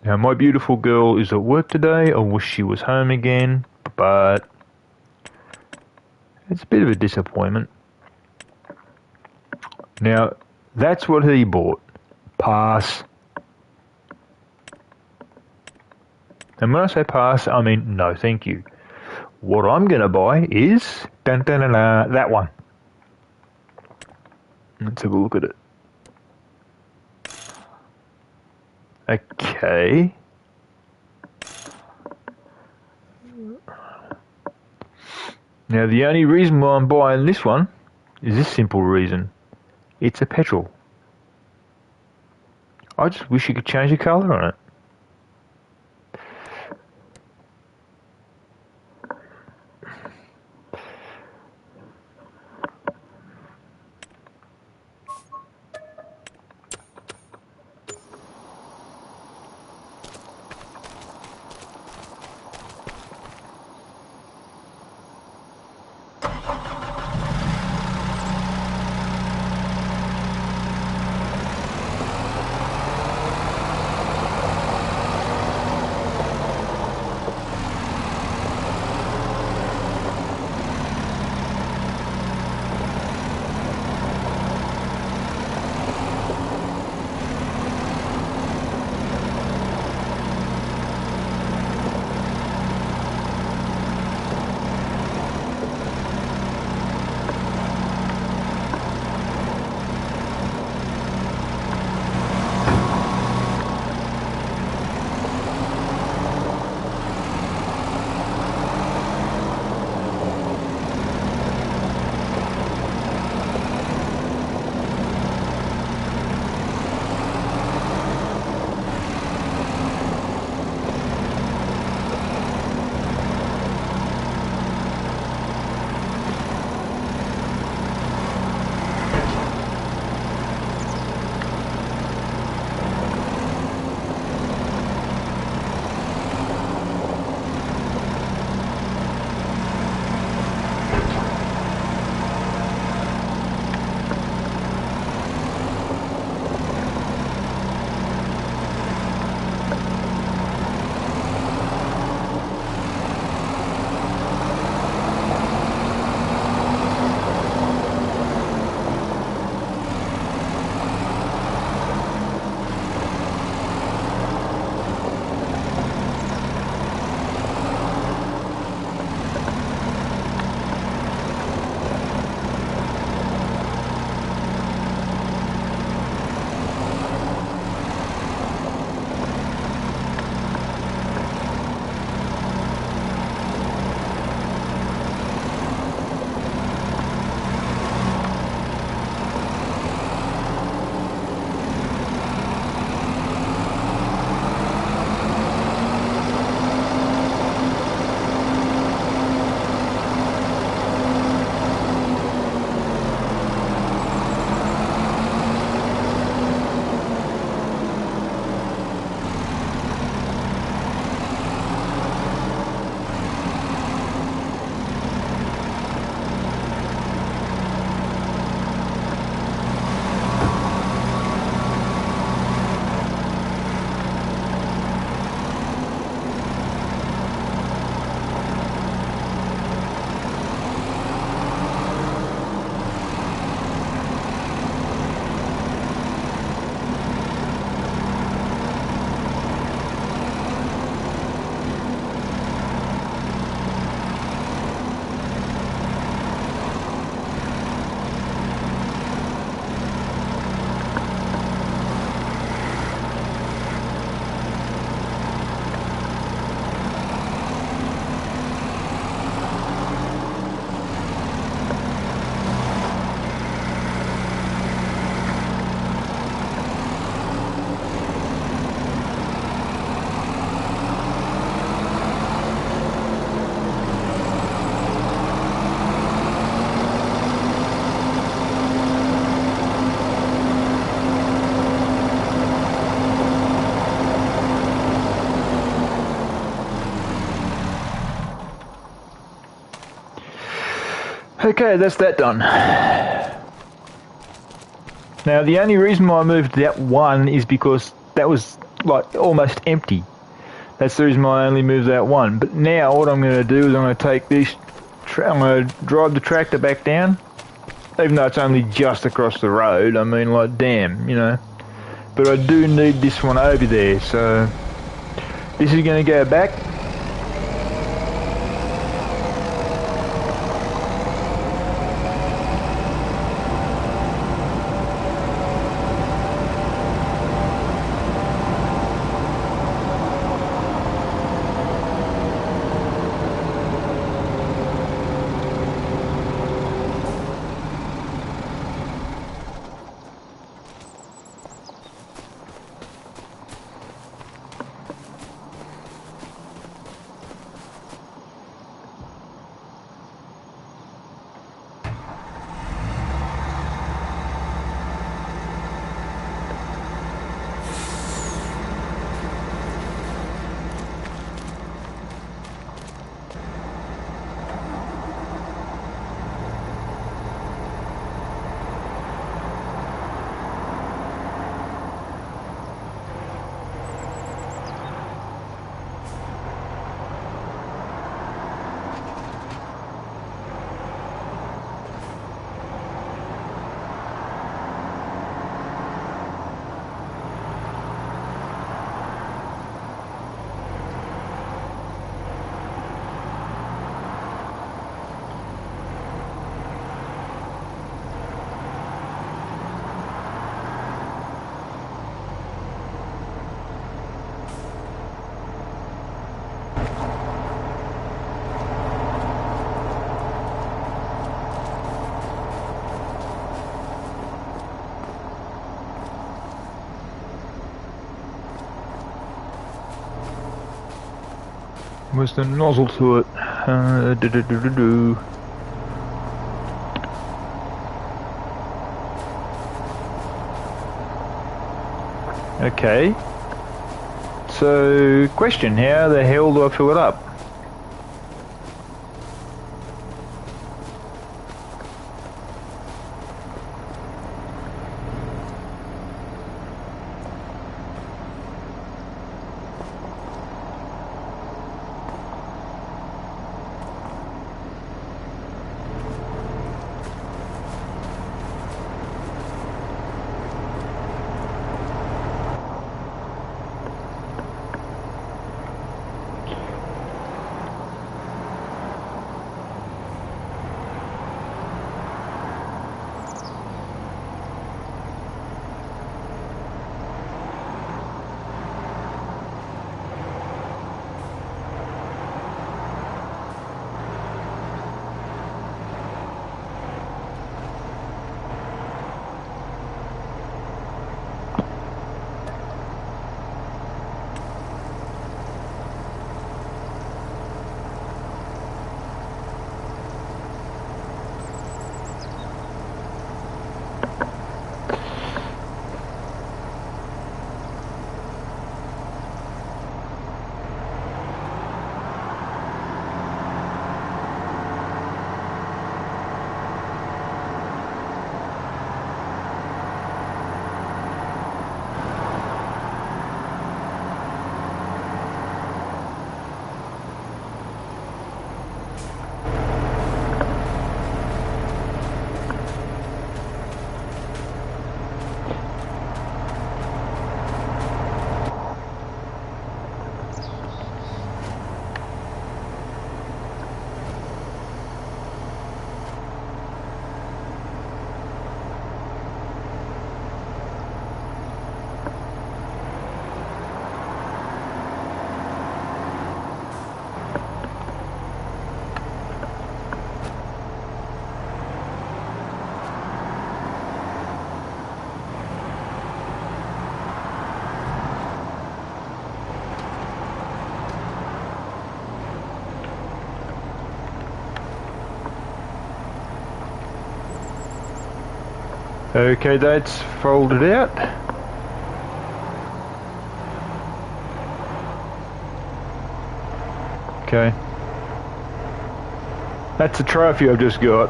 Now, my beautiful girl is at work today. I wish she was home again, but it's a bit of a disappointment. Now, that's what he bought. Pass. And when I say pass, I mean no thank you. What I'm going to buy is that one. Let's have a look at it. Okay. Now, the only reason why I'm buying this one is this simple reason. It's a petrol. I just wish you could change the colour on it. Okay, that's that done. Now, the only reason why I moved that one is because that was like almost empty. That's the reason why I only moved that one. But now what I'm going to do is I'm going to take this, I'm going to drive the tractor back down, even though it's only just across the road. I mean, like, damn, you know. But I do need this one over there, so this is going to go back. Was the nozzle to it? Okay. So, question, how the hell do I fill it up? Okay, that's folded out. Okay. That's a trophy I've just got.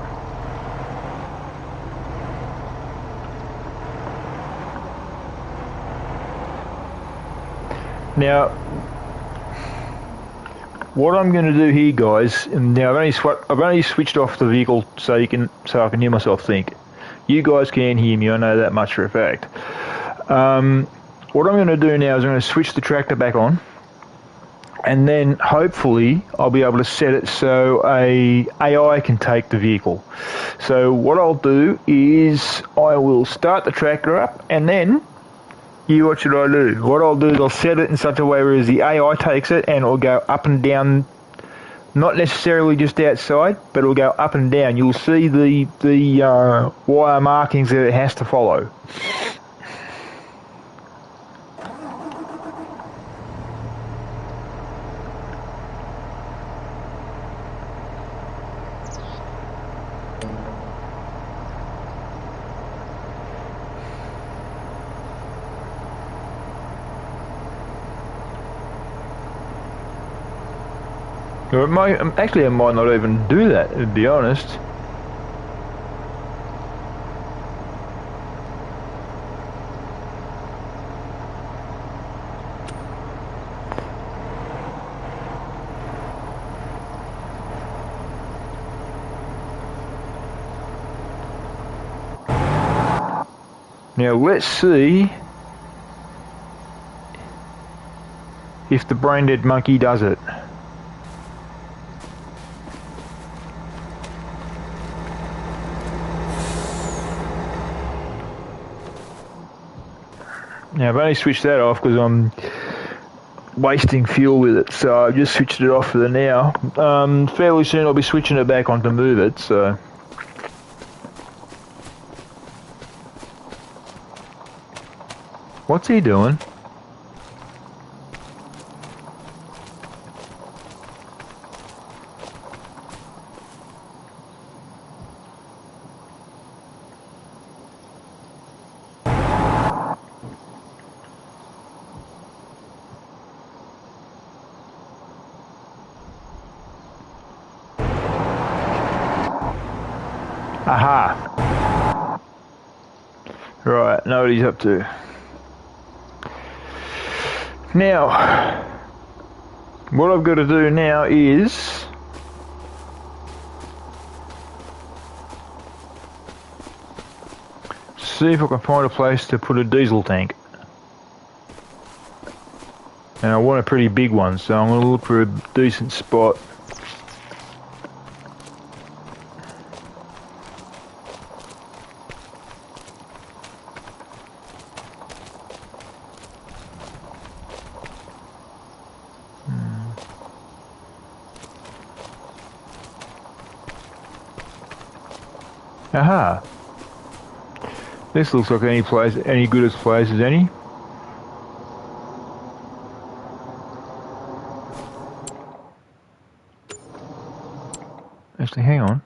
Now, what I'm going to do here, guys, and now I've only switched off the vehicle so I can hear myself think. You guys can hear me, I know that much for a fact. What I'm going to do now is I'm going to switch the tractor back on, and then hopefully I'll be able to set it so a AI can take the vehicle. So what I'll do is I will start the tractor up, and then what should I do? What I'll do is I'll set it in such a way where the AI takes it and it'll go up and down, not necessarily just outside, but it'll go up and down. You'll see the wire markings that it has to follow. Or it might, actually, I might not even do that, to be honest. Now let's see if the brain dead monkey does it. Now I've only switched that off because I'm wasting fuel with it, so I've just switched it off for the now. Fairly soon I'll be switching it back on to move it, so. What's he doing? Aha! Right, know what he's up to. Now, what I've got to do now is see if I can find a place to put a diesel tank. And I want a pretty big one, so I'm going to look for a decent spot. Aha! This looks like any good as place as any. Actually, hang on.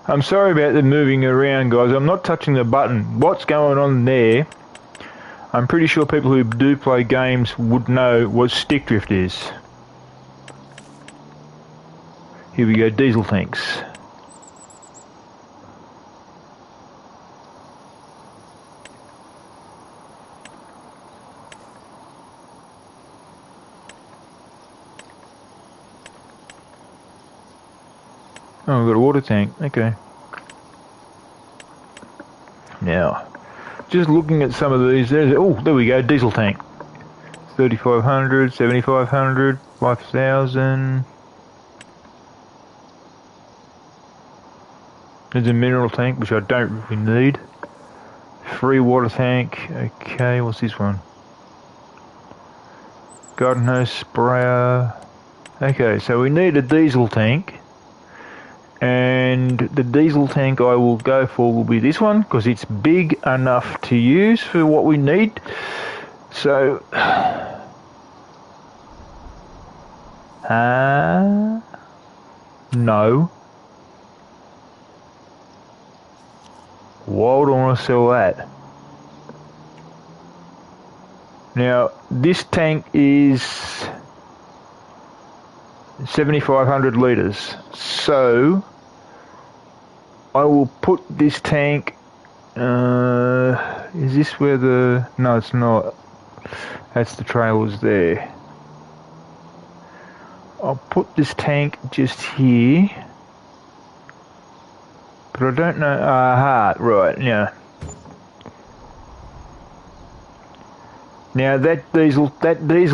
I'm sorry about the moving around, guys. I'm not touching the button. What's going on there? I'm pretty sure people who do play games would know what stick drift is. Here we go, diesel tanks. Oh, we've got a water tank. Okay. Now, just looking at some of these, oh, there we go, diesel tank. 3,500, 7,500, 5,000. There's a mineral tank, which I don't really need. Free water tank. Okay, what's this one? Garden hose sprayer. Okay, so we need a diesel tank. And the diesel tank I will go for will be this one, because it's big enough to use for what we need. So, No. Why would I want to sell that? Now, this tank is 7,500 litres. So, I will put this tank... is this where the... No, it's not. That's the trailers there. I'll put this tank just here. But I don't know... Aha, right, yeah. Now that diesel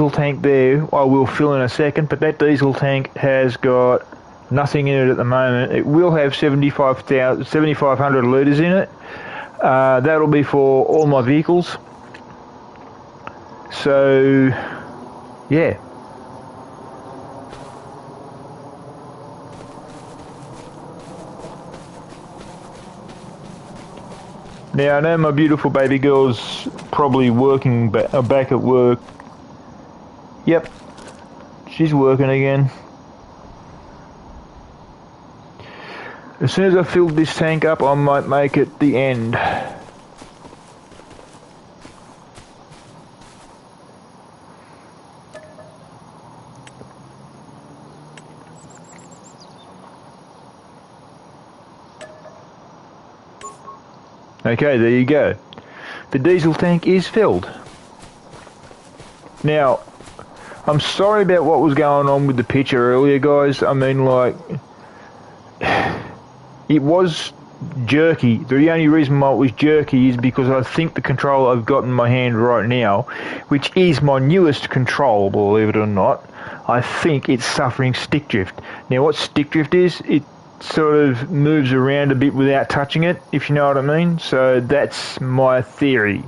tank there, I will fill in a second, but that diesel tank has got nothing in it at the moment. It will have 7,500 litres in it. That'll be for all my vehicles. So, yeah. Now, I know my beautiful baby girl's probably working back at work. Yep, she's working again. As soon as I fill this tank up, I might make it the end. Okay, there you go. The diesel tank is filled. Now, I'm sorry about what was going on with the picture earlier, guys. I mean, like, it was jerky. The only reason why it was jerky is because I think the controller I've got in my hand right now, which is my newest control, believe it or not, I think it's suffering stick drift. Now, what stick drift is, it sort of moves around a bit without touching it, if you know what I mean. So that's my theory.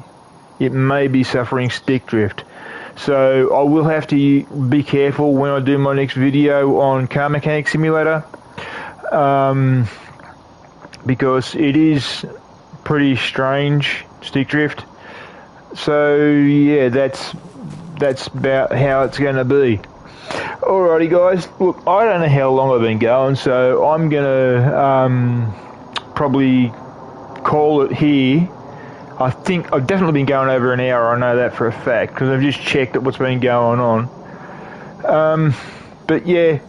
It may be suffering stick drift. So I will have to be careful when I do my next video on Car Mechanic Simulator, because it is pretty strange, stick drift. So yeah, that's about how it's going to be. Alrighty guys, look, I don't know how long I've been going, so I'm gonna probably call it here. I think I've definitely been going over an hour, I know that for a fact, because I've just checked at what's been going on. But yeah,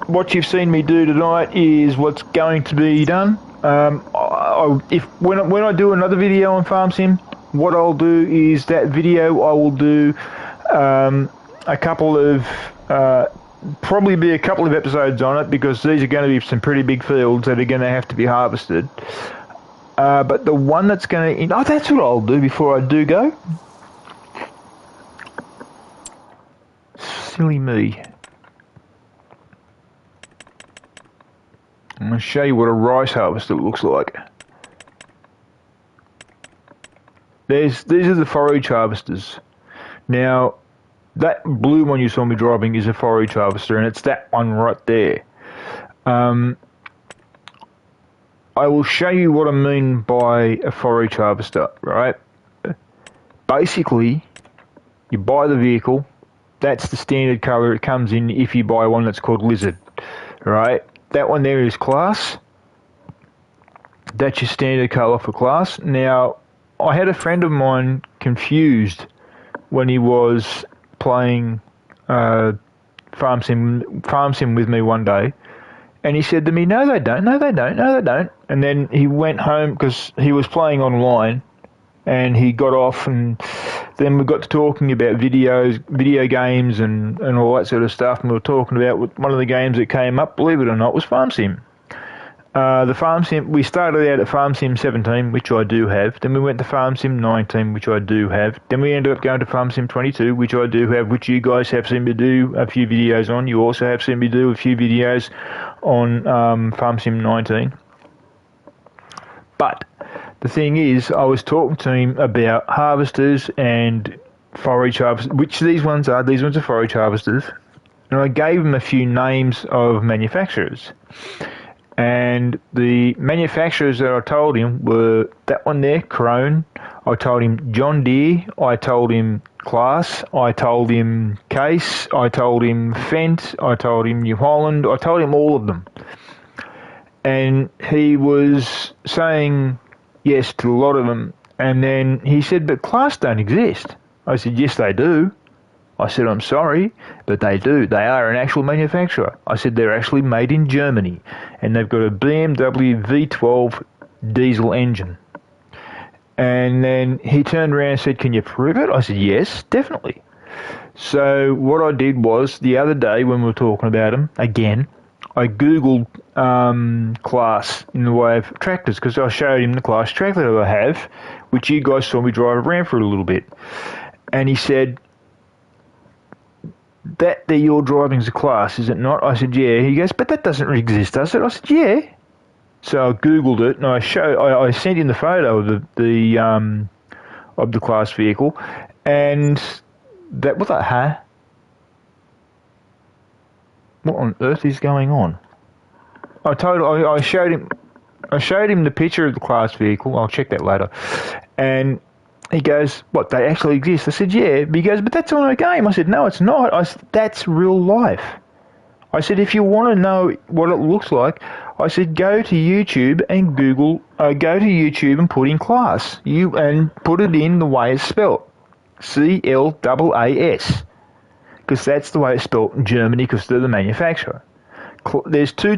what you've seen me do tonight is what's going to be done. When I do another video on Farm Sim, what I'll do is that video I will do a couple of probably be a couple of episodes on it, because these are going to be some pretty big fields that are going to have to be harvested. But the one that's going to... Oh, that's what I'll do before I do go. Silly me. I'm going to show you what a rice harvester looks like. These are the forage harvesters. Now, that blue one you saw me driving is a forage harvester, and it's that one right there. I will show you what I mean by a forage harvester, right? Basically, you buy the vehicle. That's the standard colour it comes in if you buy one that's called Lizard, right? That one there is Class. That's your standard colour for Class. Now, I had a friend of mine confused when he was playing Farm Sim with me one day, and he said to me, no they don't, and then he went home because he was playing online, and he got off, and then we got to talking about video games and all that sort of stuff, and we were talking about one of the games that came up, believe it or not, was Farm Sim. The Farm Sim, we started out at Farm Sim 17, which I do have. Then we went to Farm Sim 19, which I do have. Then we ended up going to Farm Sim 22, which I do have, which you guys have seen me do a few videos on. You also have seen me do a few videos on Farm Sim 19. But the thing is, I was talking to him about harvesters and forage harvesters, which these ones are. These ones are forage harvesters. And I gave him a few names of manufacturers. And the manufacturers that I told him were that one there, Krone. I told him John Deere. I told him class. I told him Case, I told him Fent, I told him New Holland, I told him all of them. And he was saying yes to a lot of them. And then he said, but class don't exist. I said, yes, they do. I said, I'm sorry, but they do. They are an actual manufacturer. I said, they're actually made in Germany. And they've got a BMW V12 diesel engine. And then he turned around and said, can you prove it? I said, yes, definitely. So what I did was, the other day when we were talking about them, again, I Googled class in the way of tractors, because I showed him the class tractor that I have, which you guys saw me drive around for a little bit. And he said, that you're driving is a class, is it not? I said, yeah. He goes, but that doesn't exist, does it? I said, yeah. So I Googled it, and I sent him the photo of the class vehicle, and that, what the, huh? What on earth is going on? I showed him the picture of the class vehicle. I'll check that later. And he goes, what, they actually exist? I said, yeah. He goes, but that's on a game. I said, no, it's not. I said, that's real life. I said, if you want to know what it looks like, I said, go to YouTube and go to YouTube and put in class. And put it in the way it's spelled. CLAAS. Because that's the way it's spelled in Germany, because they're the manufacturer. There's two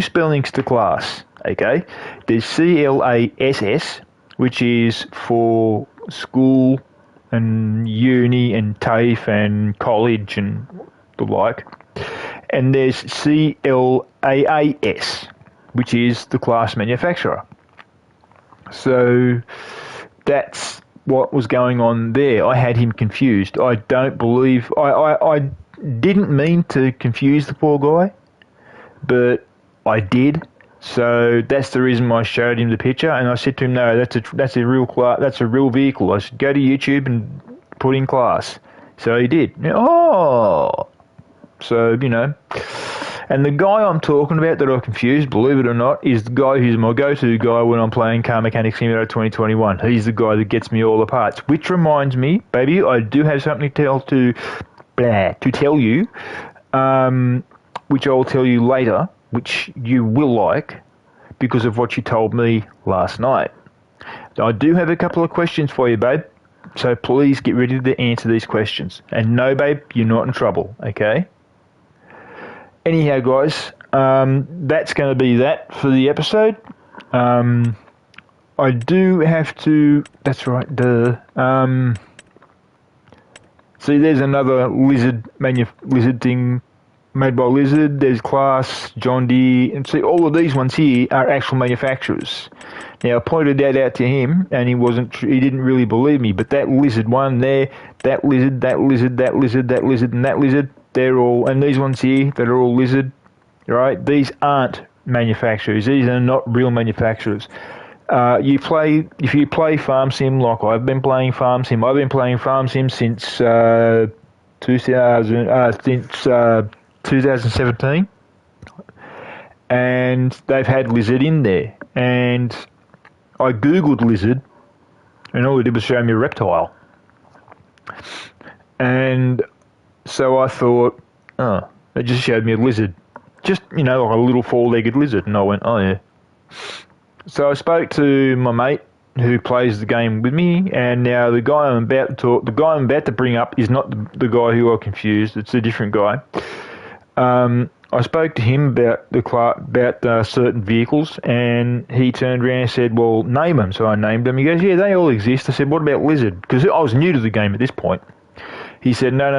spellings to class, okay? There's CLASS, which is for school and uni and TAFE and college and the like. And there's CLAAS, which is the class manufacturer. So that's what was going on there. I had him confused. I don't believe... I didn't mean to confuse the poor guy, but I did. So that's the reason I showed him the picture, and I said to him, no, that's a real vehicle. I said, go to YouTube and put in class. So he did. Oh! So, you know. And the guy I'm talking about that I confused, believe it or not, is the guy who's my go-to guy when I'm playing Car Mechanic Simulator 2021. He's the guy that gets me all the parts. Which reminds me, baby, I do have something to tell you, which I'll tell you later, which you will like, because of what you told me last night. I do have a couple of questions for you, babe. So please get ready to answer these questions. And no, babe, you're not in trouble, okay? Anyhow, guys, that's going to be that for the episode. I do have to... That's right, see, there's another lizard thing made by Lizard. There's Class, John Deere, and see, all of these ones here are actual manufacturers. Now, I pointed that out to him, and he didn't really believe me, but that Lizard one there, that Lizard, that Lizard, that Lizard, that Lizard, and that Lizard, they're all, and these ones here that are all Lizard, right? These aren't manufacturers. These are not real manufacturers. If you play Farm Sim like I've been playing Farm Sim, I've been playing Farm Sim since 2017, and they've had Lizard in there. And I Googled Lizard, and all it did was show me a reptile. And so I thought, oh, it just showed me a lizard. Just, like a little four-legged lizard. And I went, oh, yeah. So I spoke to my mate who plays the game with me, and now the guy I'm about to bring up is not the guy who I confused. It's a different guy. I spoke to him about certain vehicles, and he turned around and said, well, name them. So I named them. He goes, yeah, they all exist. I said, what about Lizard? Because I was new to the game at this point. He said, no.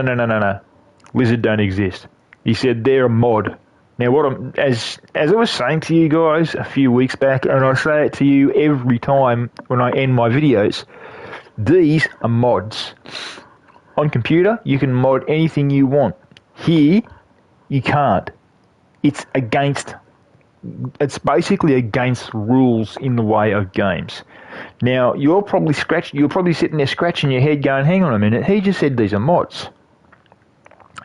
Lizard don't exist. He said, they're a mod. Now, as I was saying to you guys a few weeks back, and I say it to you every time when I end my videos, these are mods. On computer, you can mod anything you want. Here, you can't. It's basically against rules in the way of games. Now, you're probably sitting there scratching your head going, hang on a minute, he just said these are mods.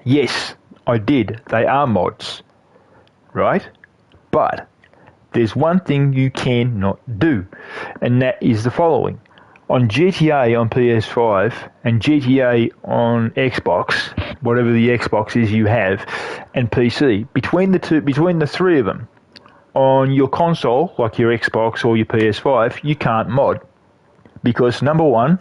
Yes, I did. They are mods. Right? But there's one thing you cannot do, and that is the following. On GTA on PS5 and GTA on Xbox, whatever the Xbox is you have, and PC, between the three of them, on your console, like your Xbox or your PS5, you can't mod. Because number one,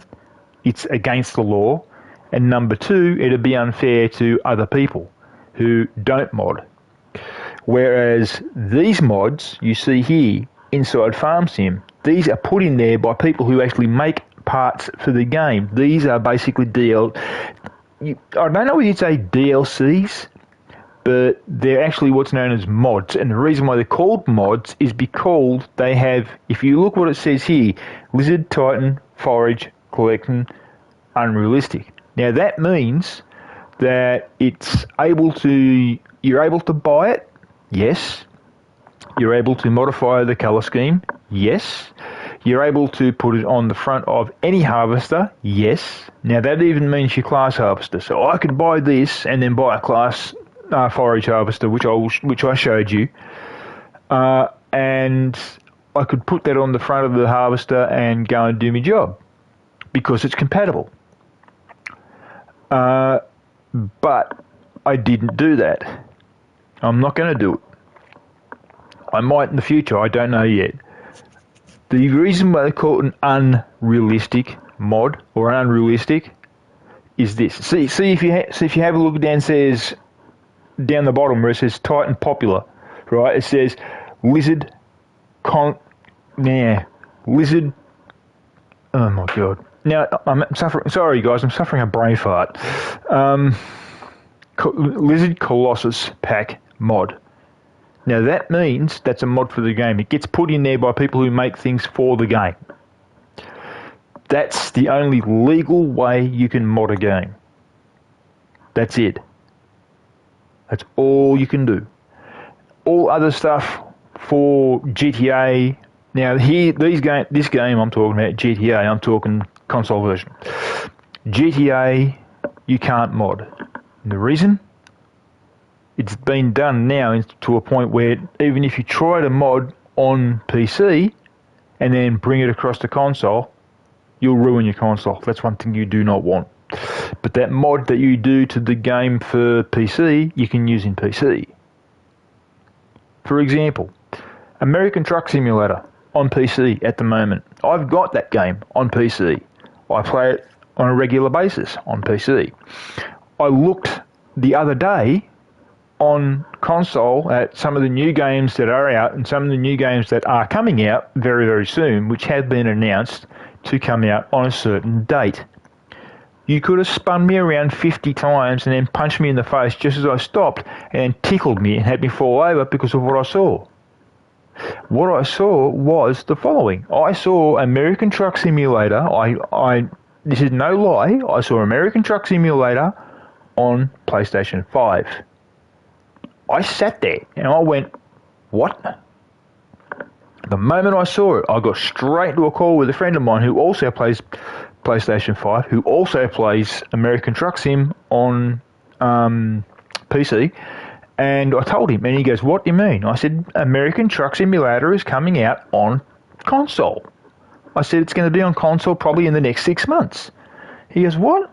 it's against the law, and number two, it'd be unfair to other people who don't mod. Whereas these mods you see here inside Farm Sim, these are put in there by people who actually make parts for the game. These are basically I don't know if you'd say DLCs, but they're actually what's known as mods. And the reason why they're called mods is because they have, if you look what it says here, Lizard, Titan, Forage, Collecting, Unrealistic. Now that means that you're able to buy it, yes. You're able to modify the colour scheme, yes. You're able to put it on the front of any harvester, yes. Now that even means your class harvester. So I could buy this and then buy a class forage harvester, which I showed you, and I could put that on the front of the harvester and go and do my job because it's compatible. But I didn't do that. I'm not going to do it. I might in the future, I don't know yet. The reason why they call it an unrealistic mod or an unrealistic is this. See if you have a look down, says down the bottom where it says Titan Popular, right? It says Lizard. Lizard. Oh my god. Now I'm suffering. Sorry guys, I'm suffering a brain fart. Lizard Colossus Pack mod. Now that means that's a mod for the game. It gets put in there by people who make things for the game. That's the only legal way you can mod a game. That's it. That's all you can do. All other stuff for GTA. Now this game I'm talking about, GTA, I'm talking console version. GTA, you can't mod. And the reason? It's been done now to a point where even if you try to mod on PC and then bring it across to console, you'll ruin your console. That's one thing you do not want. But that mod that you do to the game for PC, you can use in PC. For example, American Truck Simulator on PC at the moment. I've got that game on PC. I play it on a regular basis on PC. I looked the other day on console at some of the new games that are out and some of the new games that are coming out very, very soon, which have been announced to come out on a certain date. You could have spun me around 50 times and then punched me in the face just as I stopped and then tickled me and had me fall over because of what I saw. What I saw was the following. I saw American Truck Simulator. This is no lie. I saw American Truck Simulator on PlayStation 5. I sat there and I went, what? The moment I saw it, I got straight into a call with a friend of mine who also plays PlayStation 5, who also plays American Truck Sim on PC, and I told him, and he goes, what do you mean? I said, American Truck Simulator is coming out on console. I said, it's going to be on console probably in the next 6 months. He goes, what?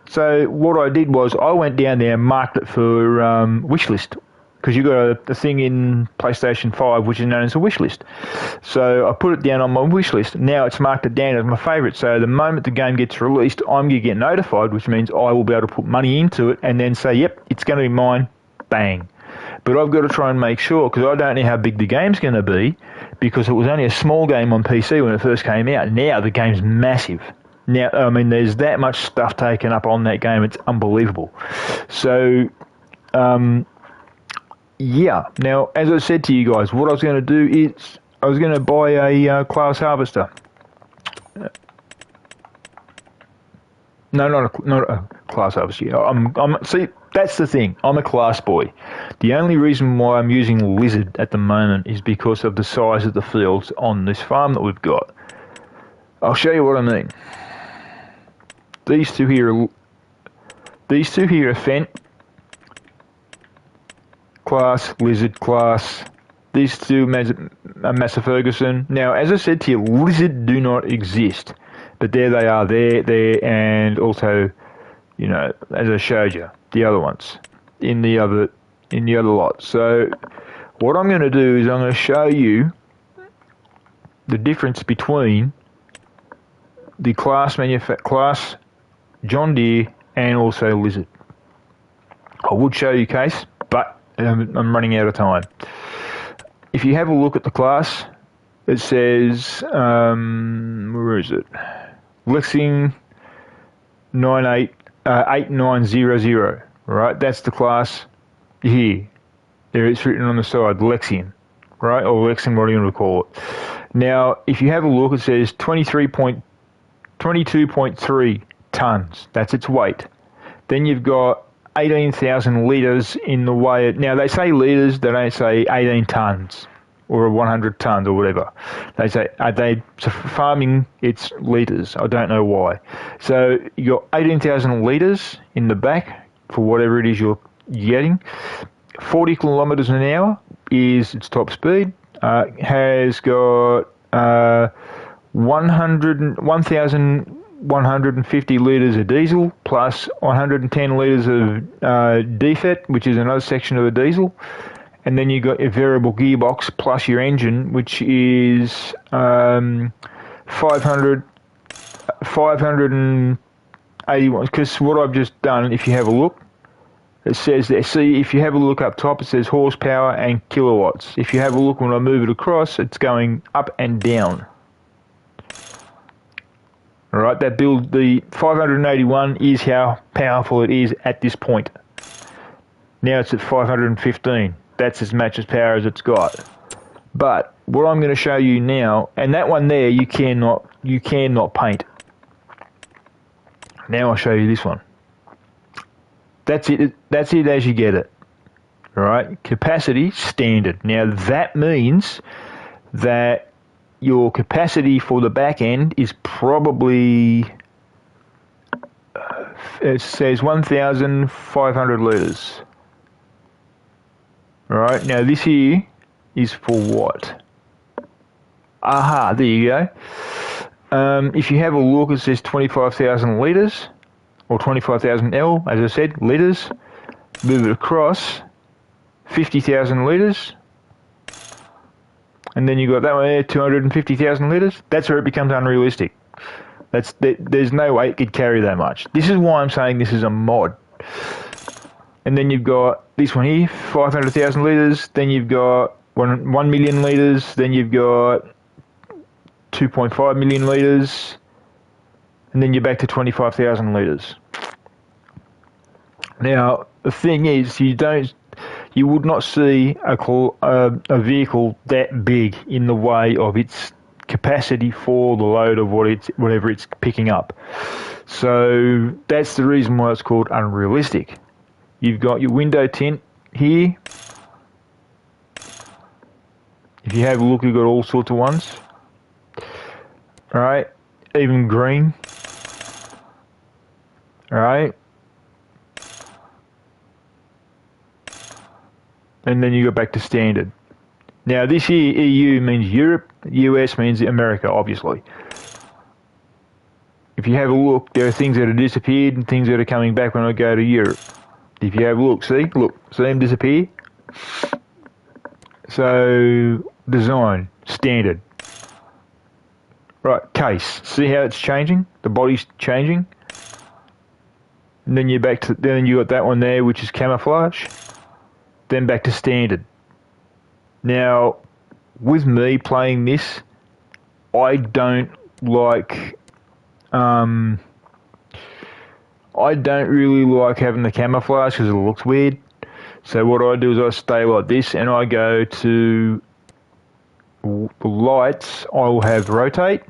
So what I did was I went down there and marked it for wishlist, because you got a thing in PlayStation 5 which is known as a wishlist. So I put it down on my wishlist. Now it's marked it down as my favourite. So the moment the game gets released, I'm going to get notified, which means I will be able to put money into it and then say, yep, it's going to be mine. Bang. But I've got to try and make sure, because I don't know how big the game's going to be, because it was only a small game on PC when it first came out. Now the game's massive. Now, I mean, there's that much stuff taken up on that game. It's unbelievable. So, yeah. Now, as I said to you guys, what I was going to do is I was going to buy a class harvester. No, not a class harvester. Yeah, see, that's the thing. I'm a class boy. The only reason why I'm using Lizard at the moment is because of the size of the fields on this farm that we've got. I'll show you what I mean. These two here are Fent class, Lizard class. These two are Massa Ferguson. Now, as I said to you, Lizard do not exist. But there they are, there, and also, you know, as I showed you, the other ones in the other lot. So what I'm going to do is I'm going to show you the difference between the class John Deere and also Lizard. I would show you Case, but I'm running out of time. If you have a look at the class, it says, where is it? Lexing 8900, right? That's the class here. There it's written on the side, Lexion, right? Or Lexion, what do you want to call it? Now, if you have a look, it says 22.3 tons. That's its weight. Then you've got 18,000 litres in the way. Now, they say litres, they don't say 18 tons or 100 tons or whatever. They say, so farming, it's litres. I don't know why. So you got 18,000 litres in the back for whatever it is you're getting. 40 kilometres an hour is its top speed. Has got 1,150 litres of diesel plus 110 litres of DFET, which is another section of the diesel. And then you got your variable gearbox plus your engine, which is 581. Because what I've just done, if you have a look, it says there, see, if you have a look up top, it says horsepower and kilowatts. If you have a look when I move it across, it's going up and down. Alright, that build, the 581 is how powerful it is at this point. Now it's at 515. That's as much as power as it's got. But what I'm going to show you now, and that one there you cannot paint. Now I'll show you this one. That's it as you get it. Alright, capacity standard. Now that means that your capacity for the back end is probably, it says 1,500 litres. Alright, now this here is for what? Aha, there you go. If you have a look, it says 25,000 litres, or 25,000 L, as I said, litres. Move it across, 50,000 litres. And then you got that one there, 250,000 litres. That's where it becomes unrealistic. There's no way it could carry that much. This is why I'm saying this is a mod. And then you've got this one here, 500,000 litres. Then you've got 1 million litres. Then you've got 2.5 million litres. And then you're back to 25,000 litres. Now, the thing is, you would not see a vehicle that big in the way of its capacity for the load of whatever it's picking up. So that's the reason why it's called unrealistic. You've got your window tint here. If you have a look, you've got all sorts of ones. Alright, even green. Alright. And then you go back to standard. Now this here, EU means Europe, US means America, obviously. If you have a look, there are things that have disappeared and things that are coming back when I go to Europe. If you have a look, see them disappear? So, design, standard. Right, case, see how it's changing? The body's changing. And then you're back to, then you got that one there, which is camouflage. Then back to standard. Now, with me playing this, I don't like, I don't really like having the camouflage because it looks weird. So what I do is I stay like this and I go to the lights. I will have rotate.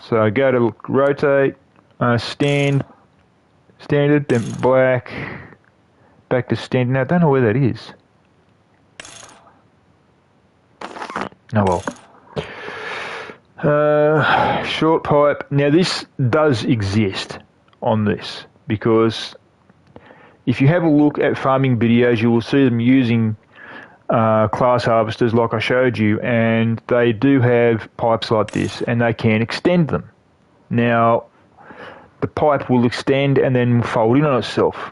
So I go to rotate, standard, then black, back to standard. Now I don't know where that is. Oh well. Short pipe. Now this does exist on this because if you have a look at farming videos, you will see them using class harvesters like I showed you, and they do have pipes like this, and they can extend them. Now, the pipe will extend and then fold in on itself.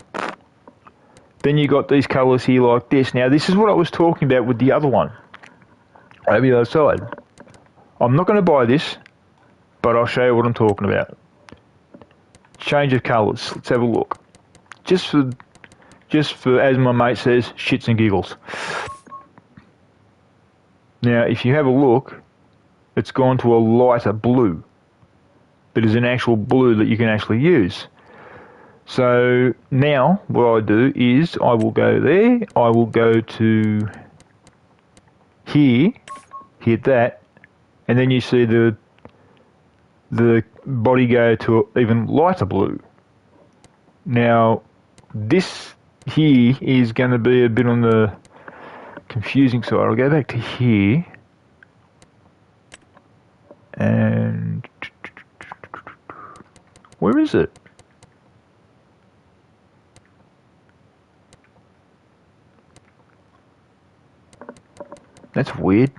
Then you got these colours here like this. Now, this is what I was talking about with the other one over the other side. I'm not going to buy this, but I'll show you what I'm talking about. Change of colours. Let's have a look. Just for, as my mate says, shits and giggles. Now, if you have a look, it's gone to a lighter blue. That is an actual blue that you can actually use. So now what I do is I will go there, I will go to here, hit that, and then you see the body go to an even lighter blue. Now this here is going to be a bit on the confusing side. I'll go back to here and where is it? That's weird.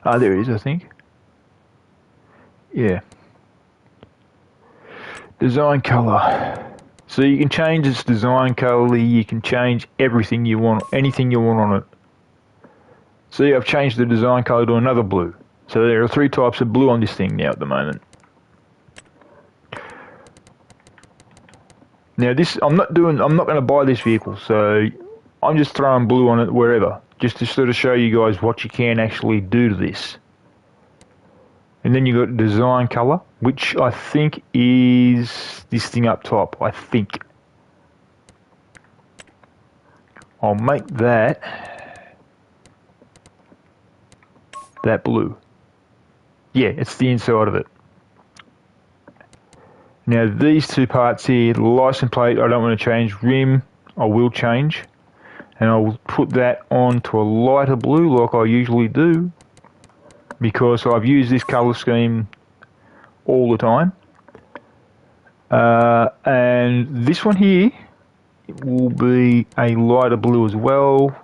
Ah, there it is, I think. Yeah. Design color. So you can change its design color, you can change everything you want, anything you want on it. See, I've changed the design color to another blue. So there are 3 types of blue on this thing now at the moment. Now this, I'm not going to buy this vehicle, so I'm just throwing blue on it wherever, just to sort of show you guys what you can actually do to this. And then you got design color, which I think is this thing up top, I think. I'll make that blue. Yeah, it's the inside of it. Now these 2 parts here, the license plate, I don't want to change. Rim, I will change. And I will put that on to a lighter blue like I usually do, because I've used this colour scheme all the time. And this one here will be a lighter blue as well.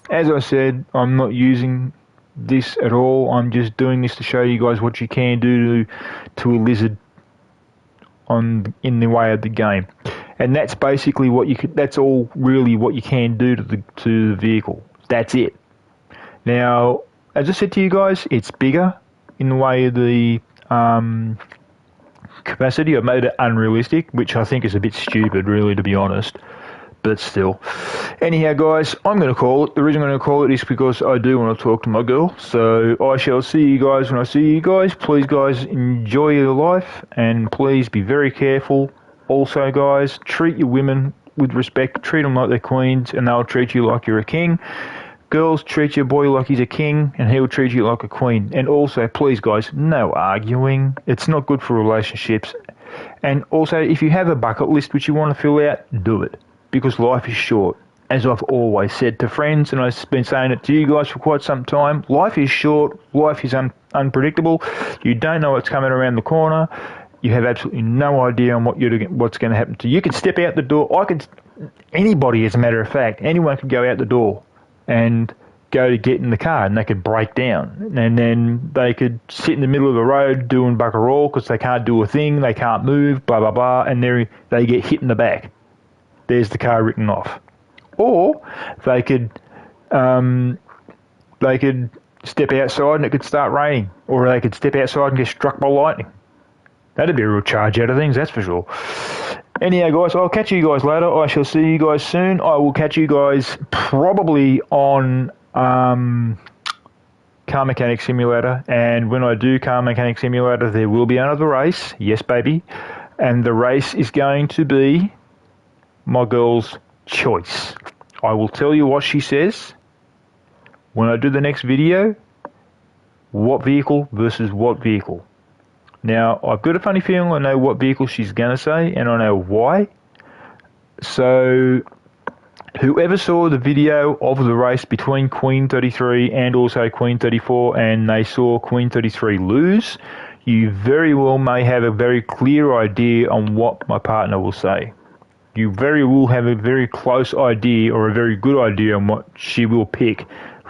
As I said, I'm not using this at all. I'm just doing this to show you guys what you can do to a lizard in the way of the game. And that's basically what you could, that's all really what you can do to the vehicle. That's it. Now, as I said to you guys, it's bigger in the way of the capacity. I've made it unrealistic, which I think is a bit stupid, really, to be honest. But still. Anyhow, guys, I'm going to call it. The reason I'm going to call it is because I do want to talk to my girl. So I shall see you guys when I see you guys. Please, guys, enjoy your life. And please be very careful. Also, guys, treat your women with respect. Treat them like they're queens, and they'll treat you like you're a king. Girls, treat your boy like he's a king, and he'll treat you like a queen. And also, please, guys, no arguing. It's not good for relationships. And also, if you have a bucket list which you want to fill out, do it. Because life is short. As I've always said to friends, and I've been saying it to you guys for quite some time, life is short, life is unpredictable. You don't know what's coming around the corner. You have absolutely no idea on what's going to happen to you. You could step out the door. Anybody, as a matter of fact, anyone could go out the door and go to get in the car, and they could break down. And then they could sit in the middle of the road doing bugger all because they can't do a thing, they can't move, blah, blah, blah, and they get hit in the back. There's the car written off. Or they could step outside and it could start raining. Or they could step outside and get struck by lightning. That'd be a real charge out of things, that's for sure. Anyhow, guys, I'll catch you guys later. I shall see you guys soon. I will catch you guys probably on Car Mechanic Simulator. And when I do Car Mechanic Simulator, there will be another race. Yes, baby. And the race is going to be my girl's choice. I will tell you what she says when I do the next video. What vehicle versus what vehicle. Now, I've got a funny feeling I know what vehicle she's going to say, and I know why. So, whoever saw the video of the race between Queen 33 and also Queen 34, and they saw Queen 33 lose, you very well may have a very clear idea on what my partner will say. You very well have a very close idea or a very good idea on what she will pick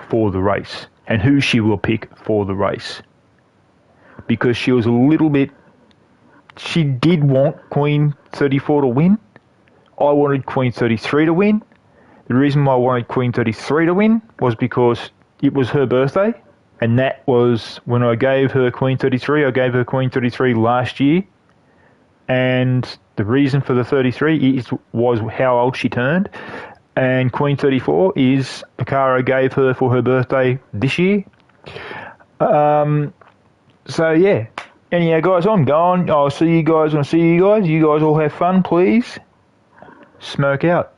for the race and who she will pick for the race. Because she was a little bit... She did want Queen 34 to win. I wanted Queen 33 to win. The reason why I wanted Queen 33 to win was because it was her birthday. And that was when I gave her Queen 33. I gave her Queen 33 last year. And the reason for the 33 was how old she turned. And Queen 34 is the car I gave her for her birthday this year. So, yeah. Anyhow, guys, I'm gone. I'll see you guys when I see you guys. You guys all have fun, please. Smoke out.